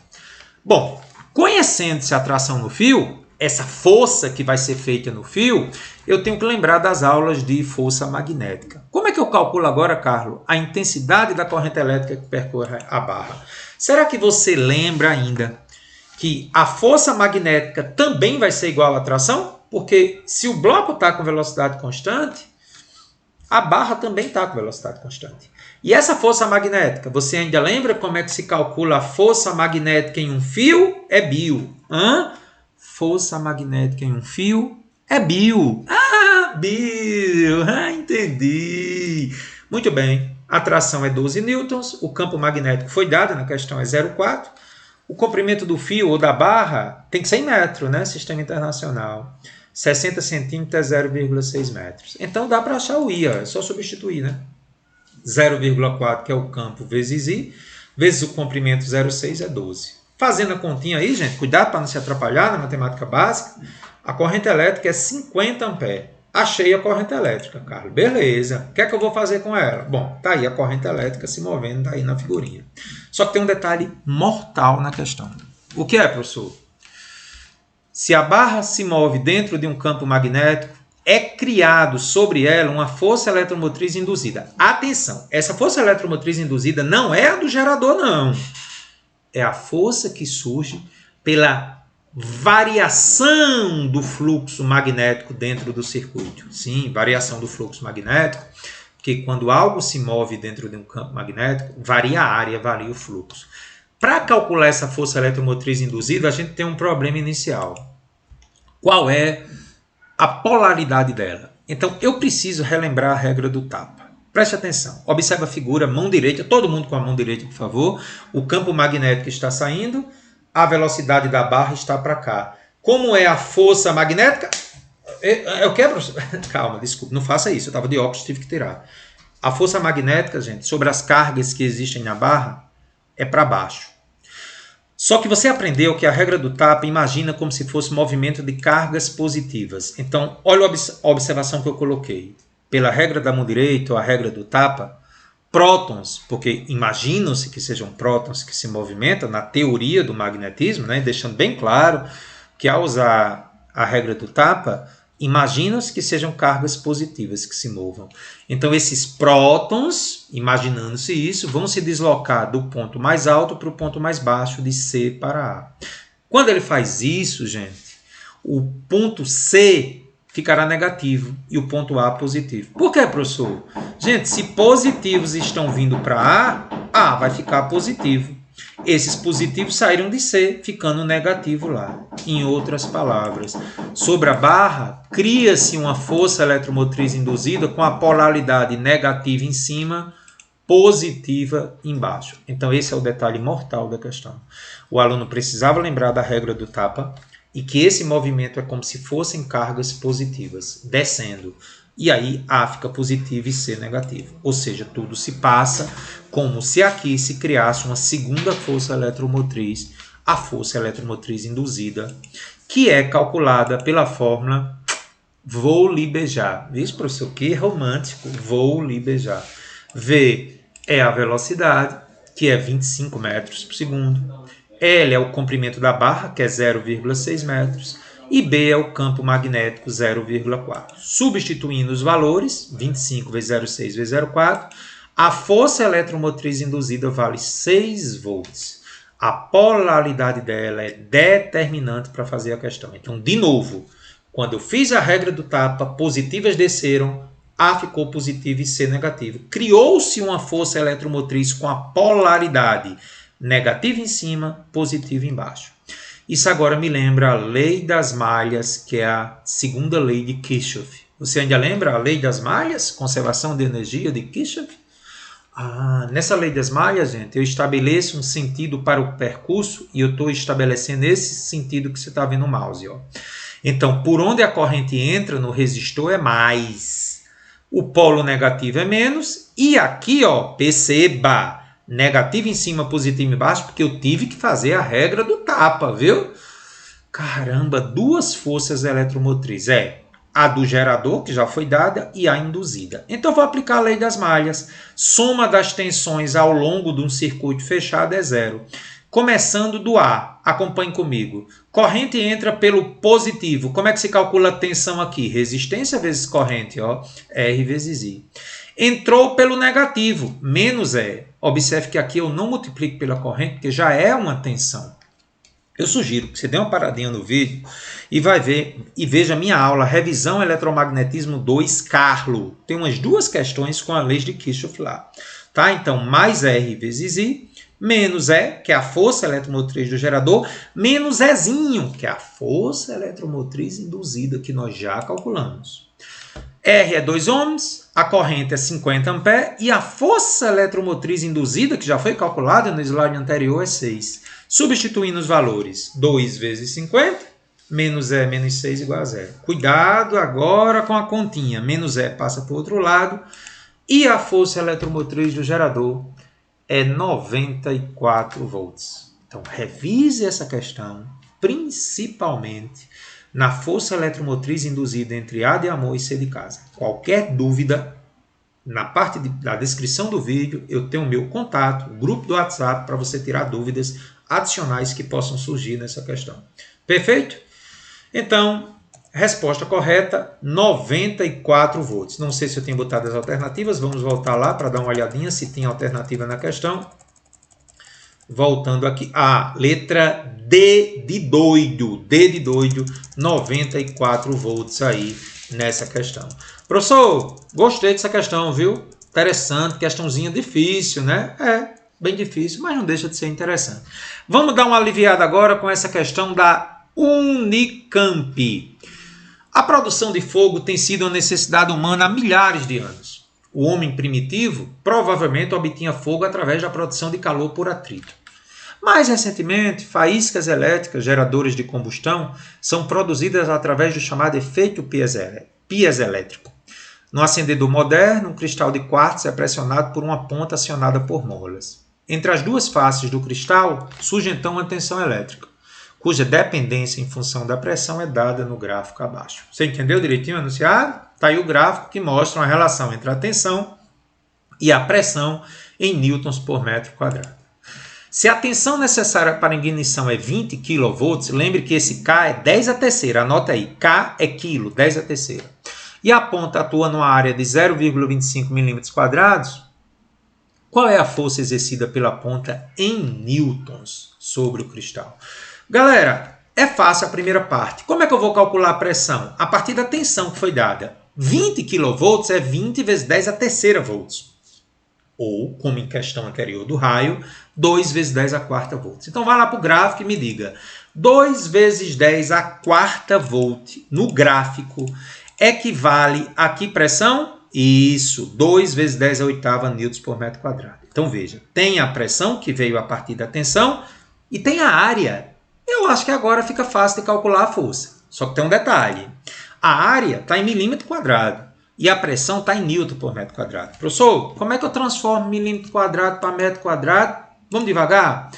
Bom, conhecendo-se a tração no fio, essa força que vai ser feita no fio, eu tenho que lembrar das aulas de força magnética. Como é que eu calculo agora, Carlos, a intensidade da corrente elétrica que percorre a barra? Será que você lembra ainda que a força magnética também vai ser igual à atração? Porque se o bloco está com velocidade constante, a barra também está com velocidade constante. E essa força magnética, você ainda lembra como é que se calcula a força magnética em um fio? É Bill. Força magnética em um fio é Bill. Bill! Entendi. Muito bem. A atração é 12 newtons, o campo magnético foi dado, na questão é 0,4. O comprimento do fio ou da barra tem que ser em metro, né? Sistema internacional. 60 centímetros é 0,6 metros. Então dá para achar o I, é só substituir, né? 0,4 que é o campo vezes I, vezes o comprimento 0,6 é 12. Fazendo a continha aí, gente, cuidado para não se atrapalhar na matemática básica, a corrente elétrica é 50 amperes. Achei a corrente elétrica, Carlos. Beleza. O que é que eu vou fazer com ela? Bom, tá aí a corrente elétrica se movendo, tá aí na figurinha. Só que tem um detalhe mortal na questão. O que é, professor? Se a barra se move dentro de um campo magnético, é criado sobre ela uma força eletromotriz induzida. Atenção, essa força eletromotriz induzida não é a do gerador, não. É a força que surge pela variação do fluxo magnético dentro do circuito. Sim, variação do fluxo magnético, porque quando algo se move dentro de um campo magnético, varia a área, varia o fluxo. Para calcular essa força eletromotriz induzida, a gente tem um problema inicial. Qual é a polaridade dela? Então, eu preciso relembrar a regra do tapa. Preste atenção. Observe a figura, mão direita, todo mundo com a mão direita, por favor. O campo magnético está saindo, a velocidade da barra está para cá. Como é a força magnética? Eu quero... Calma, desculpa, não faça isso. Eu estava de óculos, tive que tirar. A força magnética, gente, sobre as cargas que existem na barra, é para baixo. Só que você aprendeu que a regra do tapa imagina como se fosse movimento de cargas positivas. Então, olha a observação que eu coloquei. Pela regra da mão direita, ou a regra do tapa, prótons, porque imaginam-se que sejam prótons que se movimentam na teoria do magnetismo, né? Deixando bem claro que ao usar a regra do tapa, imagina-se que sejam cargas positivas que se movam. Então, esses prótons, imaginando-se isso, vão se deslocar do ponto mais alto para o ponto mais baixo de C para A. Quando ele faz isso, gente, o ponto C ficará negativo e o ponto A positivo. Por que, professor? Gente, se positivos estão vindo para A vai ficar positivo. Esses positivos saíram de C, ficando negativo lá. Em outras palavras, sobre a barra, cria-se uma força eletromotriz induzida com a polaridade negativa em cima, positiva embaixo. Então, esse é o detalhe mortal da questão. O aluno precisava lembrar da regra do tapa e que esse movimento é como se fossem cargas positivas, descendo. E aí A fica positivo e C negativo. Ou seja, tudo se passa como se aqui se criasse uma segunda força eletromotriz, a força eletromotriz induzida, que é calculada pela fórmula vou lhe beijar. Vixe, professor, que romântico, vou lhe beijar. V é a velocidade, que é 25 metros por segundo. L é o comprimento da barra, que é 0,6 metros. E B é o campo magnético 0,4. Substituindo os valores, 25 vezes 0,6 vezes 0,4, a força eletromotriz induzida vale 6 volts. A polaridade dela é determinante para fazer a questão. Então, de novo, quando eu fiz a regra do tapa, positivas desceram, A ficou positivo e C negativo. Criou-se uma força eletromotriz com a polaridade negativa em cima, positiva embaixo. Isso agora me lembra a lei das malhas, que é a segunda lei de Kirchhoff. Você ainda lembra a lei das malhas? Conservação de energia de Kirchhoff? Nessa lei das malhas, gente, eu estabeleço um sentido para o percurso e eu estou estabelecendo esse sentido que você está vendo no mouse. Ó. Então, por onde a corrente entra no resistor é mais. O polo negativo é menos. E aqui, ó, perceba, negativo em cima, positivo embaixo, porque eu tive que fazer a regra do tapa, viu? Caramba, duas forças eletromotrizes. A do gerador, que já foi dada, e a induzida. Então, vou aplicar a lei das malhas. Soma das tensões ao longo de um circuito fechado é zero. Começando do A, acompanhe comigo. Corrente entra pelo positivo. Como é que se calcula a tensão aqui? Resistência vezes corrente, ó, R vezes I. Entrou pelo negativo, menos E. Observe que aqui eu não multiplico pela corrente, porque já é uma tensão. Eu sugiro que você dê uma paradinha no vídeo e vai ver e veja a minha aula Revisão Eletromagnetismo 2 Carlo. Tem umas 2 questões com a lei de Kirchhoff lá. Tá? Então, mais R vezes I, menos E, que é a força eletromotriz do gerador, menos Ezinho, que é a força eletromotriz induzida, que nós já calculamos. R é 2 ohms, a corrente é 50 amperes e a força eletromotriz induzida, que já foi calculada no slide anterior, é 6. Substituindo os valores, 2 vezes 50, menos E menos 6 igual a 0. Cuidado agora com a continha. Menos E passa para o outro lado e a força eletromotriz do gerador é 94 volts. Então, revise essa questão, principalmente na força eletromotriz induzida entre A de amor e C de casa. Qualquer dúvida, na parte da descrição do vídeo, eu tenho o meu contato, o grupo do WhatsApp, para você tirar dúvidas adicionais que possam surgir nessa questão. Perfeito? Então, resposta correta, 94 volts. Não sei se eu tenho botado as alternativas, vamos voltar lá para dar uma olhadinha se tem alternativa na questão. Voltando aqui, letra D de doido, 94 volts aí nessa questão. Professor, gostei dessa questão, viu? Interessante, questãozinha difícil, né? Bem difícil, mas não deixa de ser interessante. Vamos dar uma aliviada agora com essa questão da Unicamp. A produção de fogo tem sido uma necessidade humana há milhares de anos. O homem primitivo provavelmente obtinha fogo através da produção de calor por atrito. Mais recentemente, faíscas elétricas geradoras de combustão são produzidas através do chamado efeito piezoelétrico. No acendedor moderno, um cristal de quartzo é pressionado por uma ponta acionada por molas. Entre as 2 faces do cristal surge então uma tensão elétrica, cuja dependência em função da pressão é dada no gráfico abaixo. Você entendeu direitinho o enunciado? Está aí o gráfico que mostra uma relação entre a tensão e a pressão em newtons por metro quadrado. Se a tensão necessária para a ignição é 20 kV, lembre que esse K é 10 a terceira, anota aí, K é quilo, 10 a terceira. E a ponta atua numa área de 0,25 mm², qual é a força exercida pela ponta em newtons sobre o cristal? Galera, é fácil a primeira parte. Como é que eu vou calcular a pressão? A partir da tensão que foi dada. 20 kV é 20 vezes 10 a terceira volts. Ou, como em questão anterior do raio, 2 vezes 10 a quarta volts. Então, vai lá para o gráfico e me diga. 2 vezes 10 a quarta volt no gráfico equivale a que pressão? Isso, 2 vezes 10 a oitava newtons por metro quadrado. Então, veja, tem a pressão que veio a partir da tensão e tem a área. Eu acho que agora fica fácil de calcular a força. Só que tem um detalhe. A área está em milímetro quadrado. E a pressão está em newton por metro quadrado. Professor, como é que eu transformo milímetro quadrado para metro quadrado? Vamos devagar?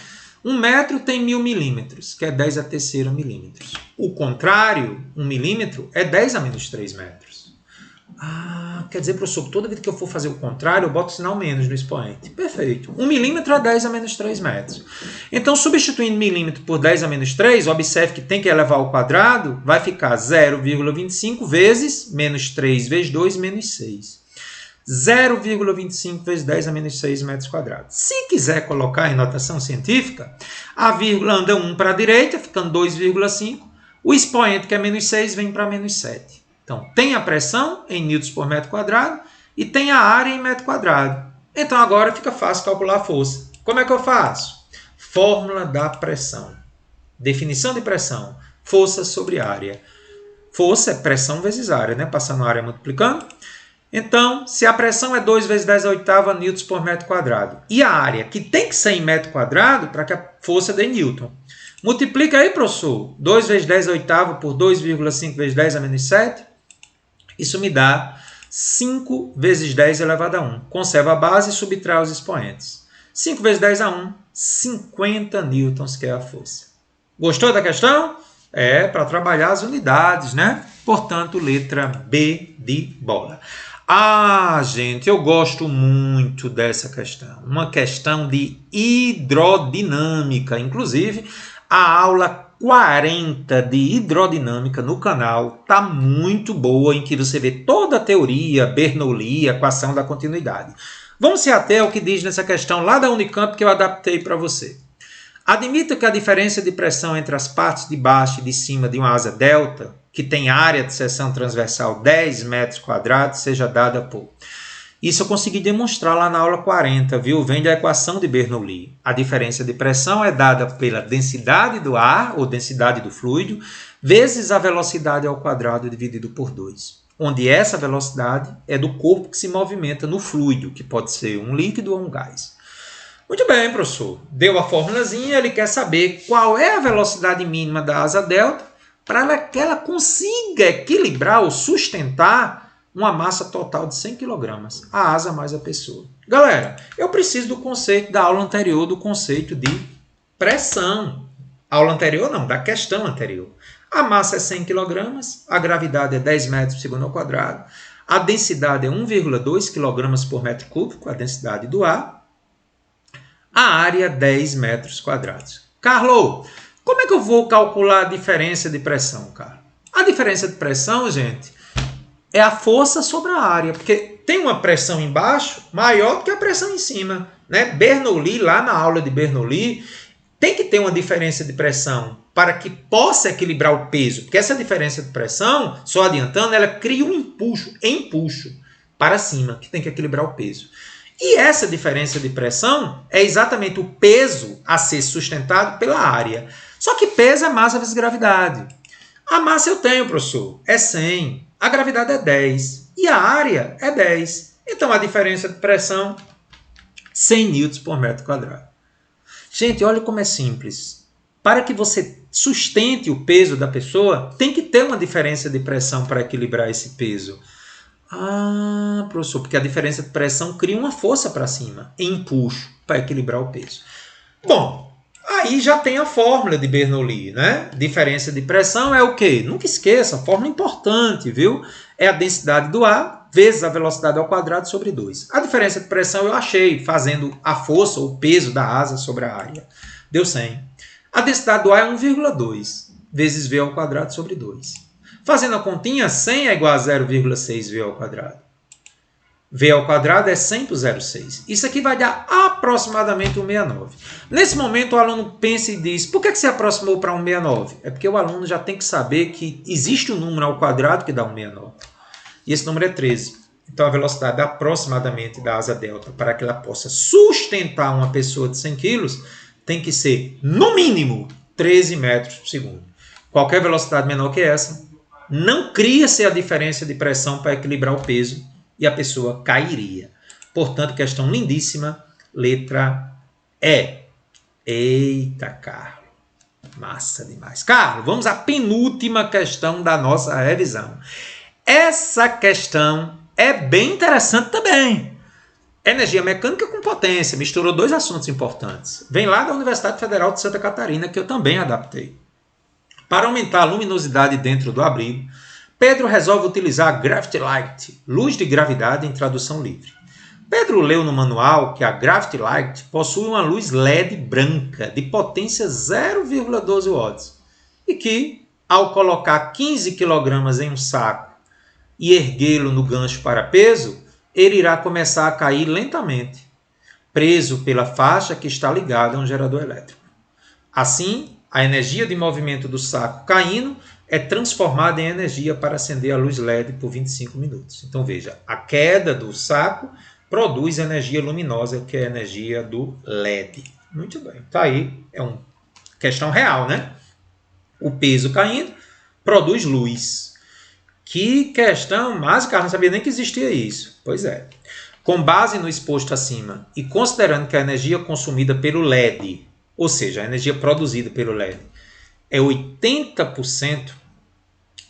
1 metro tem 1000 milímetros, que é 10 a terceira milímetros. O contrário, 1 milímetro, é 10 a menos 3 metros. Quer dizer, professor, toda vez que eu for fazer o contrário, eu boto o sinal menos no expoente. Perfeito. 1 milímetro é 10 a menos 3 metros. Então, substituindo milímetro por 10 a menos 3, observe que tem que elevar ao quadrado, vai ficar 0,25 vezes menos 3 vezes 2 menos 6. 0,25 vezes 10 a menos 6 metros quadrados. Se quiser colocar em notação científica, a vírgula anda 1 para a direita, ficando 2,5. O expoente, que é menos 6, vem para menos 7. Então, tem a pressão em newtons por metro quadrado e tem a área em metro quadrado. Então, agora fica fácil calcular a força. Como é que eu faço? Fórmula da pressão. Definição de pressão. Força sobre área. Força é pressão vezes área, né? Passando a área multiplicando. Então, se a pressão é 2 vezes 10 a oitava newtons por metro quadrado e a área, que tem que ser em metro quadrado para que a força dê newton. Multiplica aí, professor. 2 vezes 10 a oitava por 2,5 vezes 10 a menos 7. Isso me dá 5 vezes 10 elevado a 1. Conserva a base e subtrai os expoentes. 5 vezes 10 a 1, 50 newtons, que é a força. Gostou da questão? É para trabalhar as unidades, né? Portanto, letra B de bola. Gente, eu gosto muito dessa questão. Uma questão de hidrodinâmica. Inclusive, a aula 40 de hidrodinâmica no canal está muito boa, em que você vê toda a teoria, Bernoulli, equação da continuidade. Vamos se ater ao que diz nessa questão lá da Unicamp que eu adaptei para você. Admita que a diferença de pressão entre as partes de baixo e de cima de uma asa delta, que tem área de seção transversal 10 metros quadrados, seja dada por... Isso eu consegui demonstrar lá na aula 40, viu? Vem da equação de Bernoulli. A diferença de pressão é dada pela densidade do ar, ou densidade do fluido, vezes a velocidade ao quadrado dividido por 2. Onde essa velocidade é do corpo que se movimenta no fluido, que pode ser um líquido ou um gás. Muito bem, professor. Deu a formulazinha, ele quer saber qual é a velocidade mínima da asa delta para que ela consiga equilibrar ou sustentar uma massa total de 100 kg, a asa mais a pessoa. Galera, eu preciso do conceito da aula anterior, do conceito de pressão. Aula anterior não, da questão anterior. A massa é 100 kg, a gravidade é 10 metros por segundo ao quadrado, a densidade é 1,2 kg por metro cúbico, a densidade do ar, a área 10 metros quadrados. Carlos, como é que eu vou calcular a diferença de pressão, Carlos? A diferença de pressão, gente, é a força sobre a área, porque tem uma pressão embaixo maior do que a pressão em cima, né? Bernoulli, lá na aula de Bernoulli, tem que ter uma diferença de pressão para que possa equilibrar o peso, porque essa diferença de pressão, só adiantando, ela cria um empuxo para cima, que tem que equilibrar o peso. E essa diferença de pressão é exatamente o peso a ser sustentado pela área. Só que peso é massa vezes gravidade. A massa eu tenho, professor, é 100. A gravidade é 10 e a área é 10. Então, a diferença de pressão, 100 newtons por metro quadrado. Gente, olha como é simples. Para que você sustente o peso da pessoa, tem que ter uma diferença de pressão para equilibrar esse peso. Ah, professor, porque a diferença de pressão cria uma força para cima, empuxo, para equilibrar o peso. Bom, aí já tem a fórmula de Bernoulli, né? Diferença de pressão é o quê? Nunca esqueça, a fórmula importante, viu? É a densidade do ar vezes a velocidade ao quadrado sobre 2. A diferença de pressão eu achei fazendo a força ou peso da asa sobre a área. Deu 100. A densidade do ar é 1,2 vezes V ao quadrado sobre 2. Fazendo a continha, 100 é igual a 0,6 V ao quadrado. V ao quadrado é 100 por 0,6. Isso aqui vai dar aproximadamente 1,69. Nesse momento, o aluno pensa e diz, por que você aproximou para 1,69? É porque o aluno já tem que saber que existe um número ao quadrado que dá 1,69. E esse número é 13. Então, a velocidade aproximadamente da asa delta, para que ela possa sustentar uma pessoa de 100 kg, tem que ser, no mínimo, 13 metros por segundo. Qualquer velocidade menor que essa, não cria-se a diferença de pressão para equilibrar o peso e a pessoa cairia. Portanto, questão lindíssima, letra E. Eita, Carlos. Massa demais. Carlos, vamos à penúltima questão da nossa revisão. Essa questão é bem interessante também. Energia mecânica com potência. Misturou dois assuntos importantes. Vem lá da Universidade Federal de Santa Catarina, que eu também adaptei. Para aumentar a luminosidade dentro do abrigo, Pedro resolve utilizar a Gravity Light, luz de gravidade em tradução livre. Pedro leu no manual que a Gravity Light possui uma luz LED branca de potência 0,12 watts e que, ao colocar 15 kg em um saco e erguê-lo no gancho para peso, ele irá começar a cair lentamente, preso pela faixa que está ligada a um gerador elétrico. Assim, a energia de movimento do saco caindo é transformada em energia para acender a luz LED por 25 minutos. Então veja, a queda do saco produz energia luminosa, que é a energia do LED. Muito bem, tá aí, é uma questão real, né? O peso caindo produz luz. Que questão, mas o cara não sabia nem que existia isso. Pois é. Com base no exposto acima e considerando que a energia consumida pelo LED, ou seja, a energia produzida pelo LED, é 80%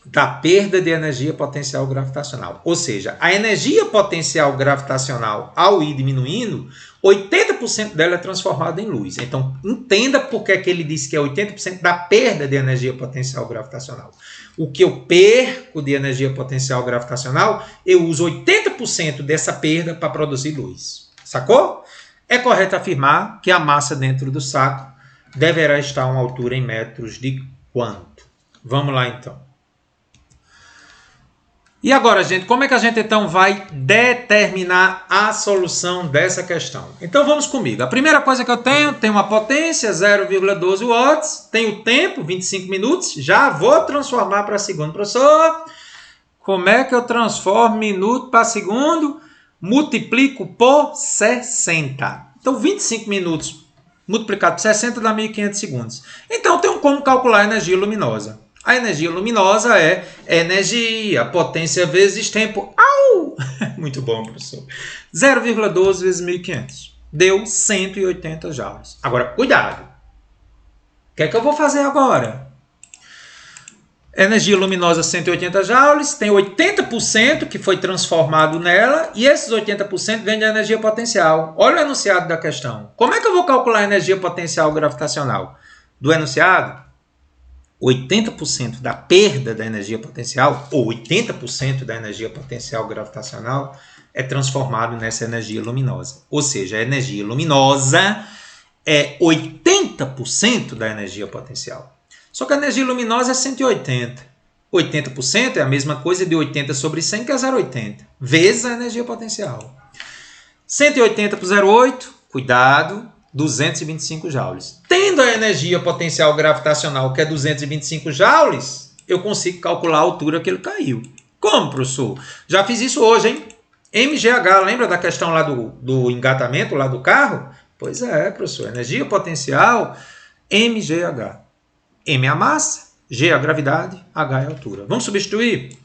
da perda de energia potencial gravitacional. Ou seja, a energia potencial gravitacional, ao ir diminuindo, 80% dela é transformada em luz. Então, entenda por que ele disse que é 80% da perda de energia potencial gravitacional. O que eu perco de energia potencial gravitacional, eu uso 80% dessa perda para produzir luz. Sacou? É correto afirmar que a massa dentro do saco deverá estar a uma altura em metros de quanto? Vamos lá, então. E agora, gente, como é que a gente então vai determinar a solução dessa questão? Então vamos comigo. A primeira coisa que eu tenho uma potência, 0,12 watts, tenho o tempo, 25 minutos, já vou transformar para segundo. Professor, como é que eu transformo minuto para segundo? Multiplico por 60. Então 25 minutos multiplicado por 60 dá 1.500 segundos. Então tem como calcular a energia luminosa. A energia luminosa é energia, potência vezes tempo. Au! Muito bom, professor. 0,12 vezes 1.500. Deu 180 joules. Agora, cuidado. O que é que eu vou fazer agora? Energia luminosa 180 joules, tem 80% que foi transformado nela e esses 80% vem da energia potencial. Olha o enunciado da questão. Como é que eu vou calcular a energia potencial gravitacional? Do enunciado, 80% da perda da energia potencial, ou 80% da energia potencial gravitacional, é transformado nessa energia luminosa. Ou seja, a energia luminosa é 80% da energia potencial. Só que a energia luminosa é 180. 80% é a mesma coisa de 80 sobre 100, que é 0,80, vezes a energia potencial. 180 por 0,8, cuidado, 225 joules. Tendo a energia potencial gravitacional, que é 225 joules, eu consigo calcular a altura que ele caiu. Como, professor? Já fiz isso hoje, hein? MGH, lembra da questão lá do engatamento, lá do carro? Pois é, professor. Energia potencial, MGH. M é a massa, G é a gravidade, H é a altura. Vamos substituir?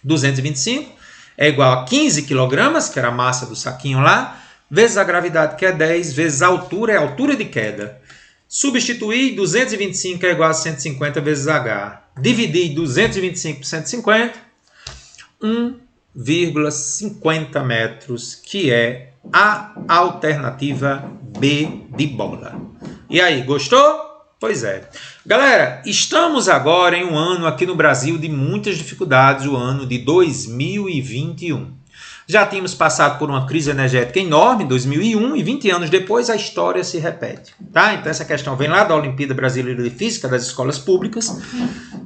225 é igual a 15 kg, que era a massa do saquinho lá, vezes a gravidade, que é 10, vezes a altura, é a altura de queda. Substituir, 225 é igual a 150 vezes H. Dividir 225 por 150, 1,50 metros, que é a alternativa B de bola. E aí, gostou? Pois é. Galera, estamos agora em um ano aqui no Brasil de muitas dificuldades, o ano de 2021. Já tínhamos passado por uma crise energética enorme em 2001 e 20 anos depois a história se repete. Tá? Então essa questão vem lá da Olimpíada Brasileira de Física das escolas públicas.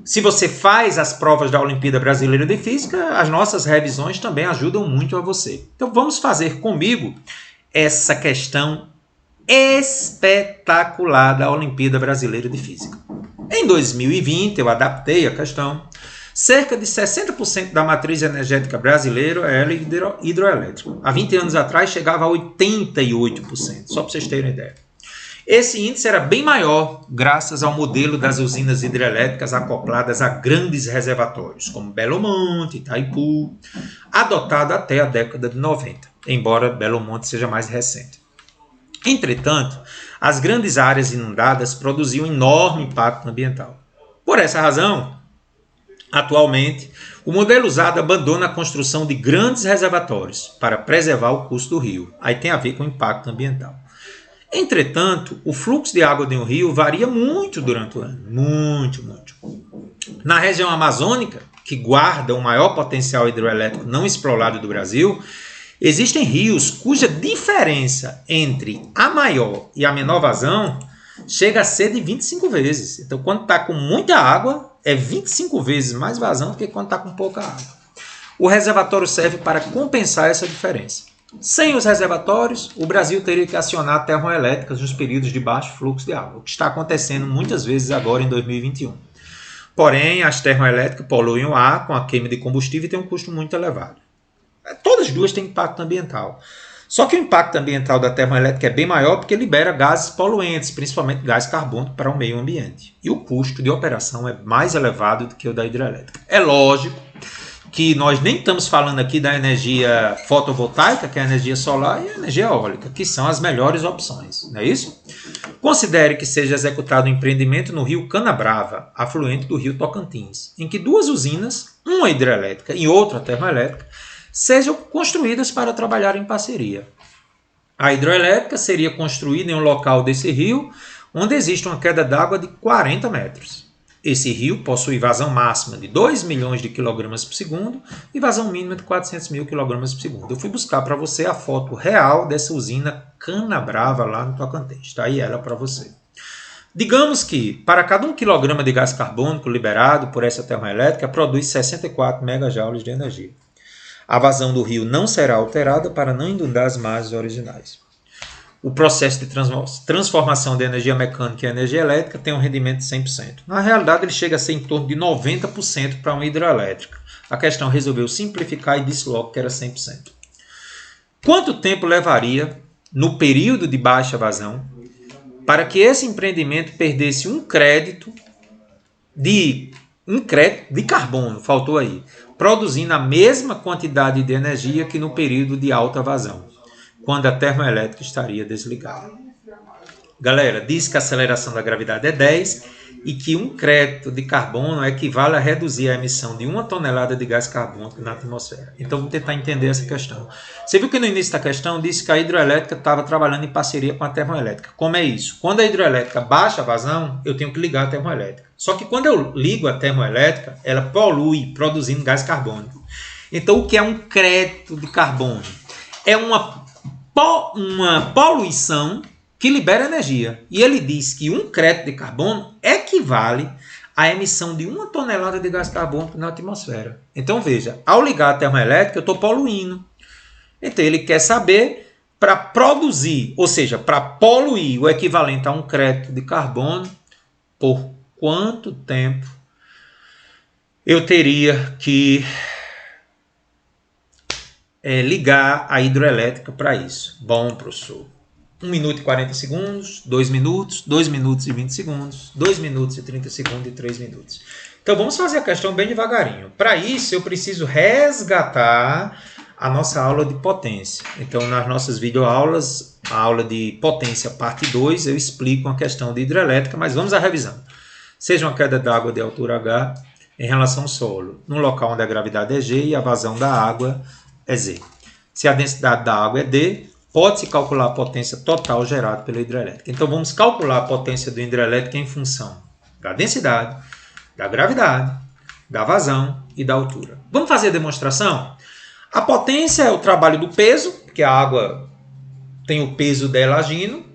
Se você faz as provas da Olimpíada Brasileira de Física, as nossas revisões também ajudam muito a você. Então vamos fazer comigo essa questão espetacular da Olimpíada Brasileira de Física. Em 2020, eu adaptei a questão. Cerca de 60% da matriz energética brasileira era hidroelétrica. Há 20 anos atrás chegava a 88%, só para vocês terem uma ideia. Esse índice era bem maior graças ao modelo das usinas hidrelétricas acopladas a grandes reservatórios, como Belo Monte, Itaipu, adotado até a década de 90, embora Belo Monte seja mais recente. Entretanto, as grandes áreas inundadas produziam enorme impacto ambiental. Por essa razão, atualmente, o modelo usado abandona a construção de grandes reservatórios para preservar o curso do rio. Aí tem a ver com o impacto ambiental. Entretanto, o fluxo de água de um rio varia muito durante o ano. Muito. Na região amazônica, que guarda o maior potencial hidroelétrico não explorado do Brasil, existem rios cuja diferença entre a maior e a menor vazão chega a ser de 25 vezes. Então, quando está com muita água, é 25 vezes mais vazão do que quando está com pouca água. O reservatório serve para compensar essa diferença. Sem os reservatórios, o Brasil teria que acionar termoelétricas nos períodos de baixo fluxo de água, o que está acontecendo muitas vezes agora em 2021. Porém, as termoelétricas poluem o ar com a queima de combustível e têm um custo muito elevado. Todas as duas têm impacto ambiental. Só que o impacto ambiental da termoelétrica é bem maior porque libera gases poluentes, principalmente gás carbônico, para o meio ambiente. E o custo de operação é mais elevado do que o da hidrelétrica. É lógico que nós nem estamos falando aqui da energia fotovoltaica, que é a energia solar, e a energia eólica, que são as melhores opções. Não é isso? Considere que seja executado um empreendimento no rio Canabrava, afluente do rio Tocantins, em que duas usinas, uma hidrelétrica e outra termoelétrica, sejam construídas para trabalhar em parceria. A hidroelétrica seria construída em um local desse rio, onde existe uma queda d'água de 40 metros. Esse rio possui vazão máxima de 2 milhões de kg por segundo e vazão mínima de 400 mil kg por segundo. Eu fui buscar para você a foto real dessa usina Canabrava lá no Tocantins. Está aí ela para você. Digamos que, para cada 1 kg de gás carbônico liberado por essa termoelétrica, produz 64 MJ de energia. A vazão do rio não será alterada para não inundar as margens originais. O processo de transformação de energia mecânica em energia elétrica tem um rendimento de 100%. Na realidade, ele chega a ser em torno de 90% para uma hidrelétrica. A questão resolveu simplificar e disse logo que era 100%. Quanto tempo levaria, no período de baixa vazão, para que esse empreendimento perdesse um crédito de carbono, faltou aí, produzindo a mesma quantidade de energia que no período de alta vazão, quando a termoelétrica estaria desligada? Galera, diz que a aceleração da gravidade é 10 e que um crédito de carbono equivale a reduzir a emissão de 1 tonelada de gás carbônico na atmosfera. Então, vamos tentar entender essa questão. Você viu que no início da questão disse que a hidroelétrica estava trabalhando em parceria com a termoelétrica. Como é isso? Quando a hidroelétrica baixa a vazão, eu tenho que ligar a termoelétrica. Só que quando eu ligo a termoelétrica, ela polui, produzindo gás carbônico. Então, o que é um crédito de carbono? É uma poluição que libera energia. E ele diz que um crédito de carbono equivale à emissão de 1 tonelada de gás carbônico na atmosfera. Então, veja, ao ligar a termoelétrica, eu estou poluindo. Então, ele quer saber para produzir, ou seja, para poluir o equivalente a um crédito de carbono, por quanto tempo eu teria que ligar a hidroelétrica para isso. Bom, professor. 1 minuto e 40 segundos, 2 minutos, 2 minutos e 20 segundos, 2 minutos e 30 segundos e 3 minutos. Então vamos fazer a questão bem devagarinho. Para isso eu preciso resgatar a nossa aula de potência. Então nas nossas videoaulas, a aula de potência parte 2, eu explico a questão de hidrelétrica, mas vamos à revisão. Seja uma queda d'água de altura H em relação ao solo, num local onde a gravidade é G e a vazão da água é Z. Se a densidade da água é D, pode-se calcular a potência total gerada pela hidrelétrica. Então, vamos calcular a potência do hidrelétrica em função da densidade, da gravidade, da vazão e da altura. Vamos fazer a demonstração? A potência é o trabalho do peso, porque a água tem o peso dela agindo,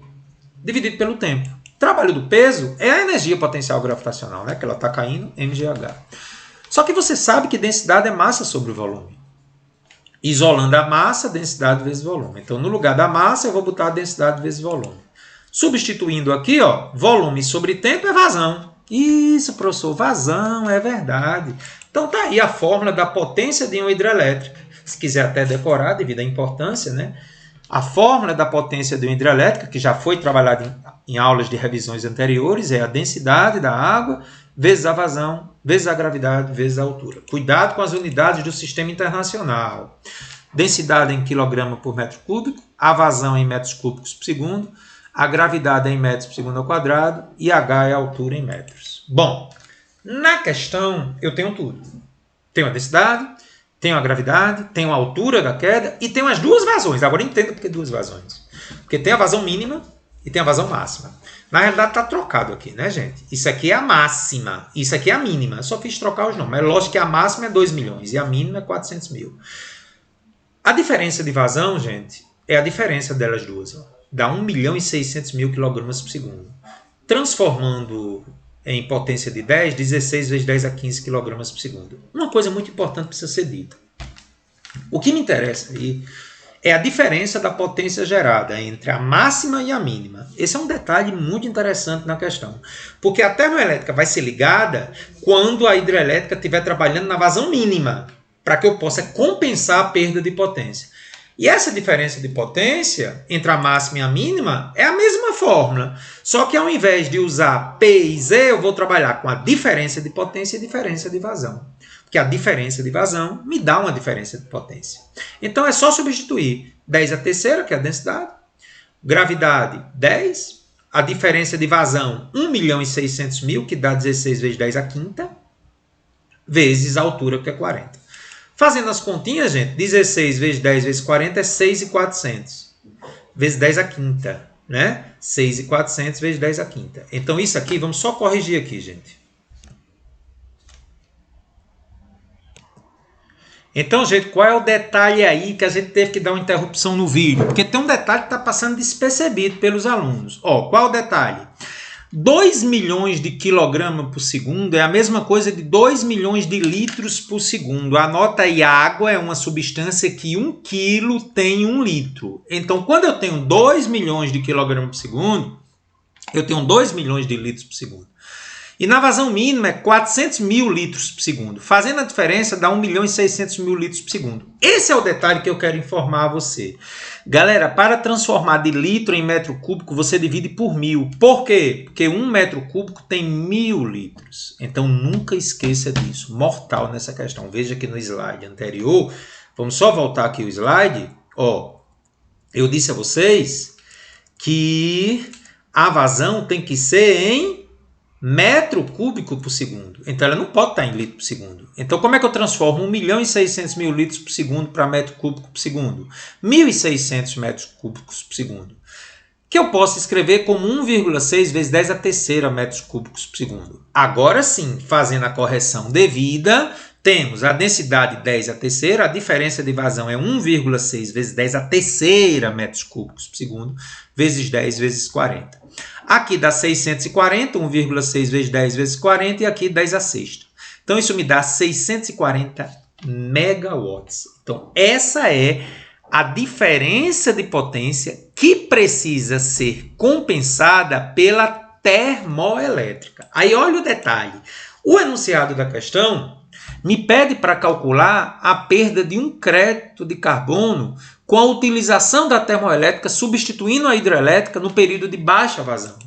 dividido pelo tempo. O trabalho do peso é a energia potencial gravitacional, né? Que ela está caindo, mgh. Só que você sabe que densidade é massa sobre o volume. Isolando a massa, densidade vezes volume. Então, no lugar da massa, eu vou botar a densidade vezes volume. Substituindo aqui, ó, volume sobre tempo é vazão. Isso, professor, vazão, é verdade. Então, tá aí a fórmula da potência de uma hidrelétrica. Se quiser até decorar, devido à importância, né? A fórmula da potência de uma hidrelétrica, que já foi trabalhada em aulas de revisões anteriores, é a densidade da água vezes a vazão, vezes a gravidade, vezes a altura. Cuidado com as unidades do sistema internacional. Densidade em quilograma por metro cúbico, a vazão em metros cúbicos por segundo, a gravidade é em metros por segundo ao quadrado e H é a altura em metros. Bom, na questão eu tenho tudo. Tenho a densidade, tenho a gravidade, tenho a altura da queda e tenho as duas vazões. Agora entenda por que duas vazões. Porque tem a vazão mínima e tem a vazão máxima. Na realidade está trocado aqui, né, gente? Isso aqui é a máxima, isso aqui é a mínima. Eu só fiz trocar os nomes. É lógico que a máxima é 2 milhões e a mínima é 400 mil. A diferença de vazão, gente, é a diferença delas duas. Ó. Dá 1 milhão e 600 mil quilogramas por segundo. Transformando em potência de 10, 16 vezes 10 a 15 quilogramas por segundo. Uma coisa muito importante precisa ser dita. O que me interessa aí é a diferença da potência gerada entre a máxima e a mínima. Esse é um detalhe muito interessante na questão. Porque a termoelétrica vai ser ligada quando a hidrelétrica estiver trabalhando na vazão mínima, para que eu possa compensar a perda de potência. E essa diferença de potência entre a máxima e a mínima é a mesma fórmula. Só que ao invés de usar P e Z, eu vou trabalhar com a diferença de potência e diferença de vazão. Porque a diferença de vazão me dá uma diferença de potência. Então é só substituir 10 a terceira, que é a densidade, gravidade 10, a diferença de vazão 1 milhão e 600 mil, que dá 16 vezes 10 a quinta, vezes a altura, que é 40. Fazendo as continhas, gente, 16 vezes 10 vezes 40 é 6.400. Vezes 10 a quinta, né? 6.400 vezes 10 a quinta. Então, isso aqui, vamos só corrigir aqui, gente. Então, gente, qual é o detalhe aí que a gente teve que dar uma interrupção no vídeo? Porque tem um detalhe que está passando despercebido pelos alunos. Ó, qual é o detalhe? 2 milhões de quilogramas por segundo é a mesma coisa de 2 milhões de litros por segundo. Anota aí, a água é uma substância que 1 quilo tem 1 litro. Então, quando eu tenho 2 milhões de quilogramas por segundo, eu tenho 2 milhões de litros por segundo. E na vazão mínima é 400 mil litros por segundo. Fazendo a diferença dá 1 milhão e 600 mil litros por segundo. Esse é o detalhe que eu quero informar a você. Galera, para transformar de litro em metro cúbico, você divide por 1000. Por quê? Porque 1 metro cúbico tem 1000 litros. Então nunca esqueça disso. Mortal nessa questão. Veja que no slide anterior, vamos só voltar aqui o slide. Ó, eu disse a vocês que a vazão tem que ser em metro cúbico por segundo. Então, ela não pode estar em litro por segundo. Então, como é que eu transformo 1 milhão e 600 mil litros por segundo para metro cúbico por segundo? 1.600 metros cúbicos por segundo. Que eu posso escrever como 1,6 vezes 10 a terceira metros cúbicos por segundo. Agora sim, fazendo a correção devida, temos a densidade 10 a terceira, a diferença de vazão é 1,6 vezes 10 a terceira metros cúbicos por segundo, vezes 10 vezes 40. Aqui dá 640, 1,6 vezes 10 vezes 40, e aqui 10 a sexta. Então, isso me dá 640 megawatts. Então, essa é a diferença de potência que precisa ser compensada pela termoelétrica. Aí, olha o detalhe. O enunciado da questão me pede para calcular a perda de um crédito de carbono com a utilização da termoelétrica substituindo a hidrelétrica no período de baixa vazão.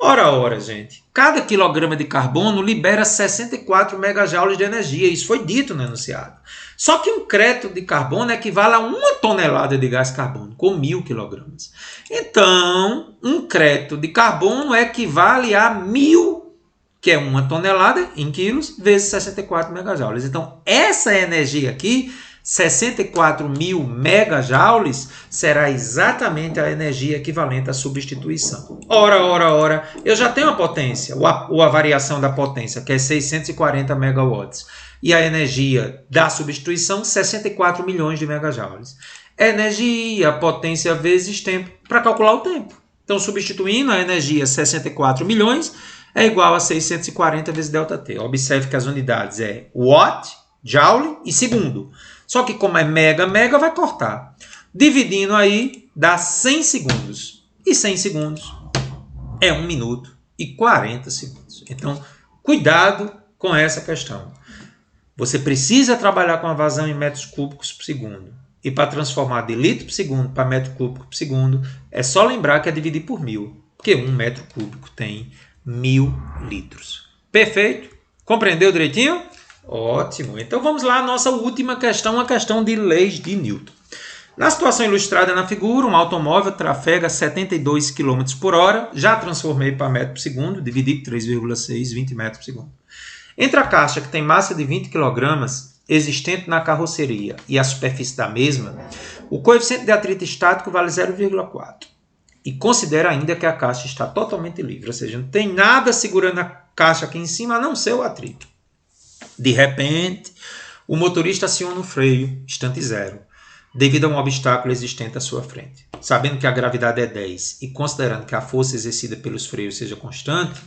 Ora, gente, cada quilograma de carbono libera 64 megajoules de energia, isso foi dito no enunciado. Só que um crédito de carbono equivale a 1 tonelada de gás carbônico, com 1000 quilogramas. Então, um crédito de carbono equivale a 1000, que é 1 tonelada em quilos, vezes 64 megajoules. Então, essa energia aqui, 64 mil megajoules, será exatamente a energia equivalente à substituição. Ora, eu já tenho a potência, ou a variação da potência, que é 640 megawatts. E a energia da substituição, 64 milhões de megajoules. Energia, potência vezes tempo, para calcular o tempo. Então, substituindo a energia 64 milhões, é igual a 640 vezes ΔT. Observe que as unidades é watt, joule e segundo. Só que como é mega, vai cortar. Dividindo aí, dá 100 segundos. E 100 segundos é 1 minuto e 40 segundos. Então, cuidado com essa questão. Você precisa trabalhar com a vazão em metros cúbicos por segundo. E para transformar de litro por segundo para metro cúbico por segundo, é só lembrar que é dividir por 1000. Porque 1 metro cúbico tem 1000 litros. Perfeito? Compreendeu direitinho? Ótimo. Então vamos lá à nossa última questão, a questão de leis de Newton. Na situação ilustrada na figura, um automóvel trafega 72 km por hora. Já transformei para metro por segundo, dividi por 3,6, 20 metros por segundo. Entre a caixa, que tem massa de 20 kg, existente na carroceria, e a superfície da mesma, o coeficiente de atrito estático vale 0,4. E considera ainda que a caixa está totalmente livre, ou seja, não tem nada segurando a caixa aqui em cima, a não ser o atrito. De repente, o motorista aciona o freio, instante zero, devido a um obstáculo existente à sua frente. Sabendo que a gravidade é 10 e considerando que a força exercida pelos freios seja constante,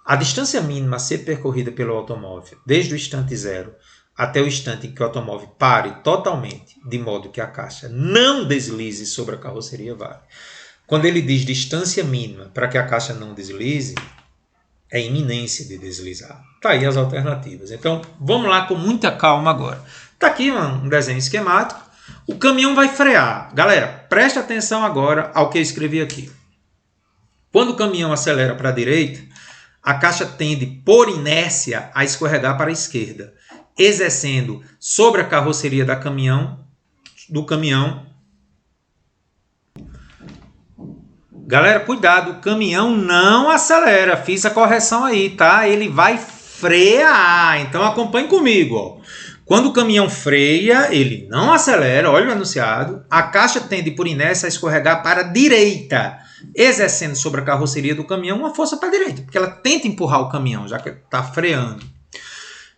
a distância mínima a ser percorrida pelo automóvel, desde o instante zero até o instante em que o automóvel pare totalmente, de modo que a caixa não deslize sobre a carroceria, vale. Quando ele diz distância mínima para que a caixa não deslize, é iminência de deslizar. Está aí as alternativas. Então, vamos lá com muita calma agora. Está aqui um desenho esquemático. O caminhão vai frear. Galera, preste atenção agora ao que eu escrevi aqui. Quando o caminhão acelera para a direita, a caixa tende, por inércia, a escorregar para a esquerda, exercendo sobre a carroceria do caminhão. Galera, cuidado, o caminhão não acelera, fiz a correção aí, tá? Ele vai frear, então acompanhe comigo, ó. Quando o caminhão freia, ele não acelera, olha o enunciado, a caixa tende por inércia a escorregar para a direita, exercendo sobre a carroceria do caminhão uma força para a direita, porque ela tenta empurrar o caminhão, já que está freando.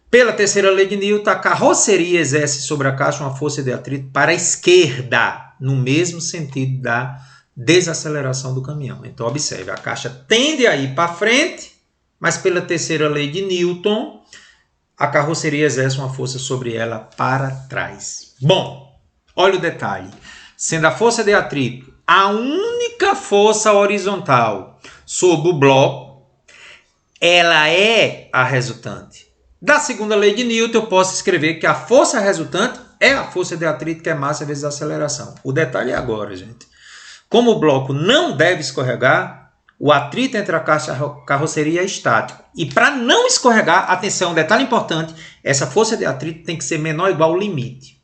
Pela terceira lei de Newton, a carroceria exerce sobre a caixa uma força de atrito para a esquerda, no mesmo sentido da desaceleração do caminhão. Então, observe, a caixa tende a ir para frente, mas pela terceira lei de Newton, a carroceria exerce uma força sobre ela para trás. Bom, olha o detalhe. Sendo a força de atrito a única força horizontal sobre o bloco, ela é a resultante. Da segunda lei de Newton, eu posso escrever que a força resultante é a força de atrito, que é massa vezes aceleração. O detalhe é agora, gente. Como o bloco não deve escorregar, o atrito entre a caixa e a carroceria é estático. E para não escorregar, atenção, detalhe importante, essa força de atrito tem que ser menor ou igual ao limite.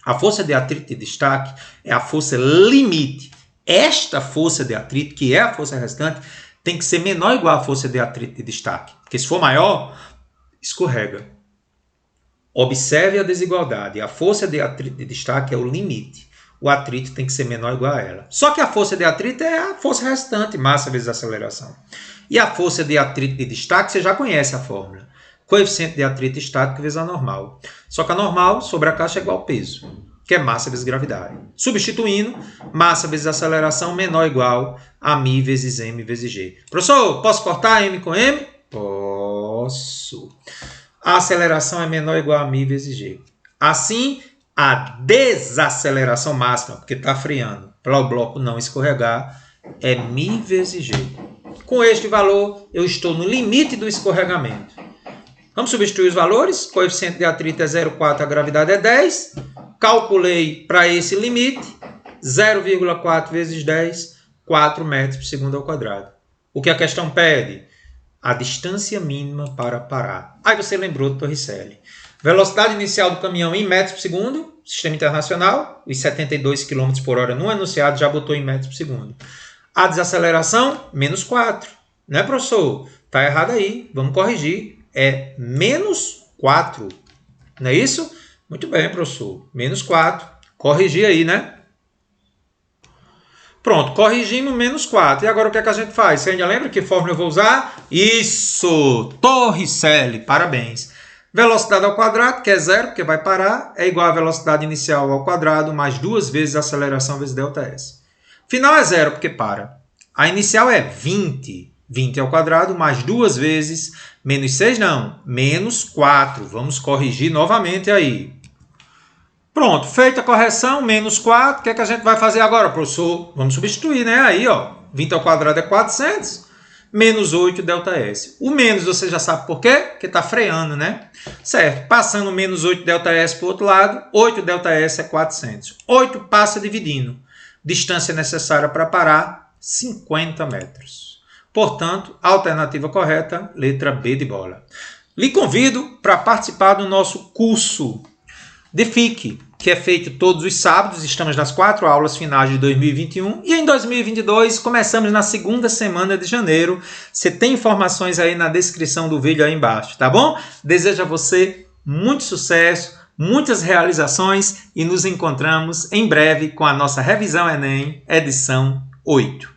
A força de atrito de destaque é a força limite. Esta força de atrito, que é a força restante, tem que ser menor ou igual à força de atrito de destaque. Porque se for maior, escorrega. Observe a desigualdade. A força de atrito de destaque é o limite. O atrito tem que ser menor ou igual a ela. Só que a força de atrito é a força restante, massa vezes aceleração. E a força de atrito de destaque, você já conhece a fórmula. Coeficiente de atrito estático vezes a normal. Só que a normal sobre a caixa é igual ao peso, que é massa vezes gravidade. Substituindo, massa vezes aceleração menor ou igual a μ vezes m vezes g. Professor, posso cortar m com m? Posso. A aceleração é menor ou igual a μ vezes g. Assim, a desaceleração máxima, porque está freando, para o bloco não escorregar, é μ vezes g. Com este valor, eu estou no limite do escorregamento. Vamos substituir os valores. Coeficiente de atrito é 0,4, a gravidade é 10. Calculei para esse limite, 0,4 vezes 10, 4 metros por segundo ao quadrado. O que a questão pede? A distância mínima para parar. Aí você lembrou do Torricelli. Velocidade inicial do caminhão em metros por segundo, sistema internacional, os 72 km por hora no enunciado já botou em metros por segundo. A desaceleração, menos 4. Né, professor? Está errado aí, vamos corrigir. É menos 4. Não é isso? Muito bem, professor. Menos 4. Corrigir aí, né? Pronto, corrigimos menos 4. E agora o que é que a gente faz? Você ainda lembra que fórmula eu vou usar? Isso! Torricelli. Parabéns. Velocidade ao quadrado, que é 0, porque vai parar, é igual a velocidade inicial ao quadrado, mais 2 vezes a aceleração vezes ΔS. Final é 0, porque para. A inicial é 20. 20 ao quadrado, mais 2 vezes, menos 6 não, menos 4. Vamos corrigir novamente aí. Pronto, feita a correção, menos 4. O que é que a gente vai fazer agora, professor? Vamos substituir, né? Aí, ó, 20 ao quadrado é 400, menos 8 ΔS. O menos você já sabe por quê? Porque está freando, né? Certo, passando menos 8 ΔS para o outro lado, 8 ΔS é 400. 8 passa dividindo. Distância necessária para parar, 50 metros. Portanto, a alternativa correta, letra B de bola. Lhe convido para participar do nosso curso de FIC, que é feito todos os sábados. Estamos nas 4 aulas finais de 2021 e em 2022 começamos na segunda semana de janeiro. Você tem informações aí na descrição do vídeo aí embaixo, tá bom? Desejo a você muito sucesso, muitas realizações e nos encontramos em breve com a nossa revisão Enem, edição 8.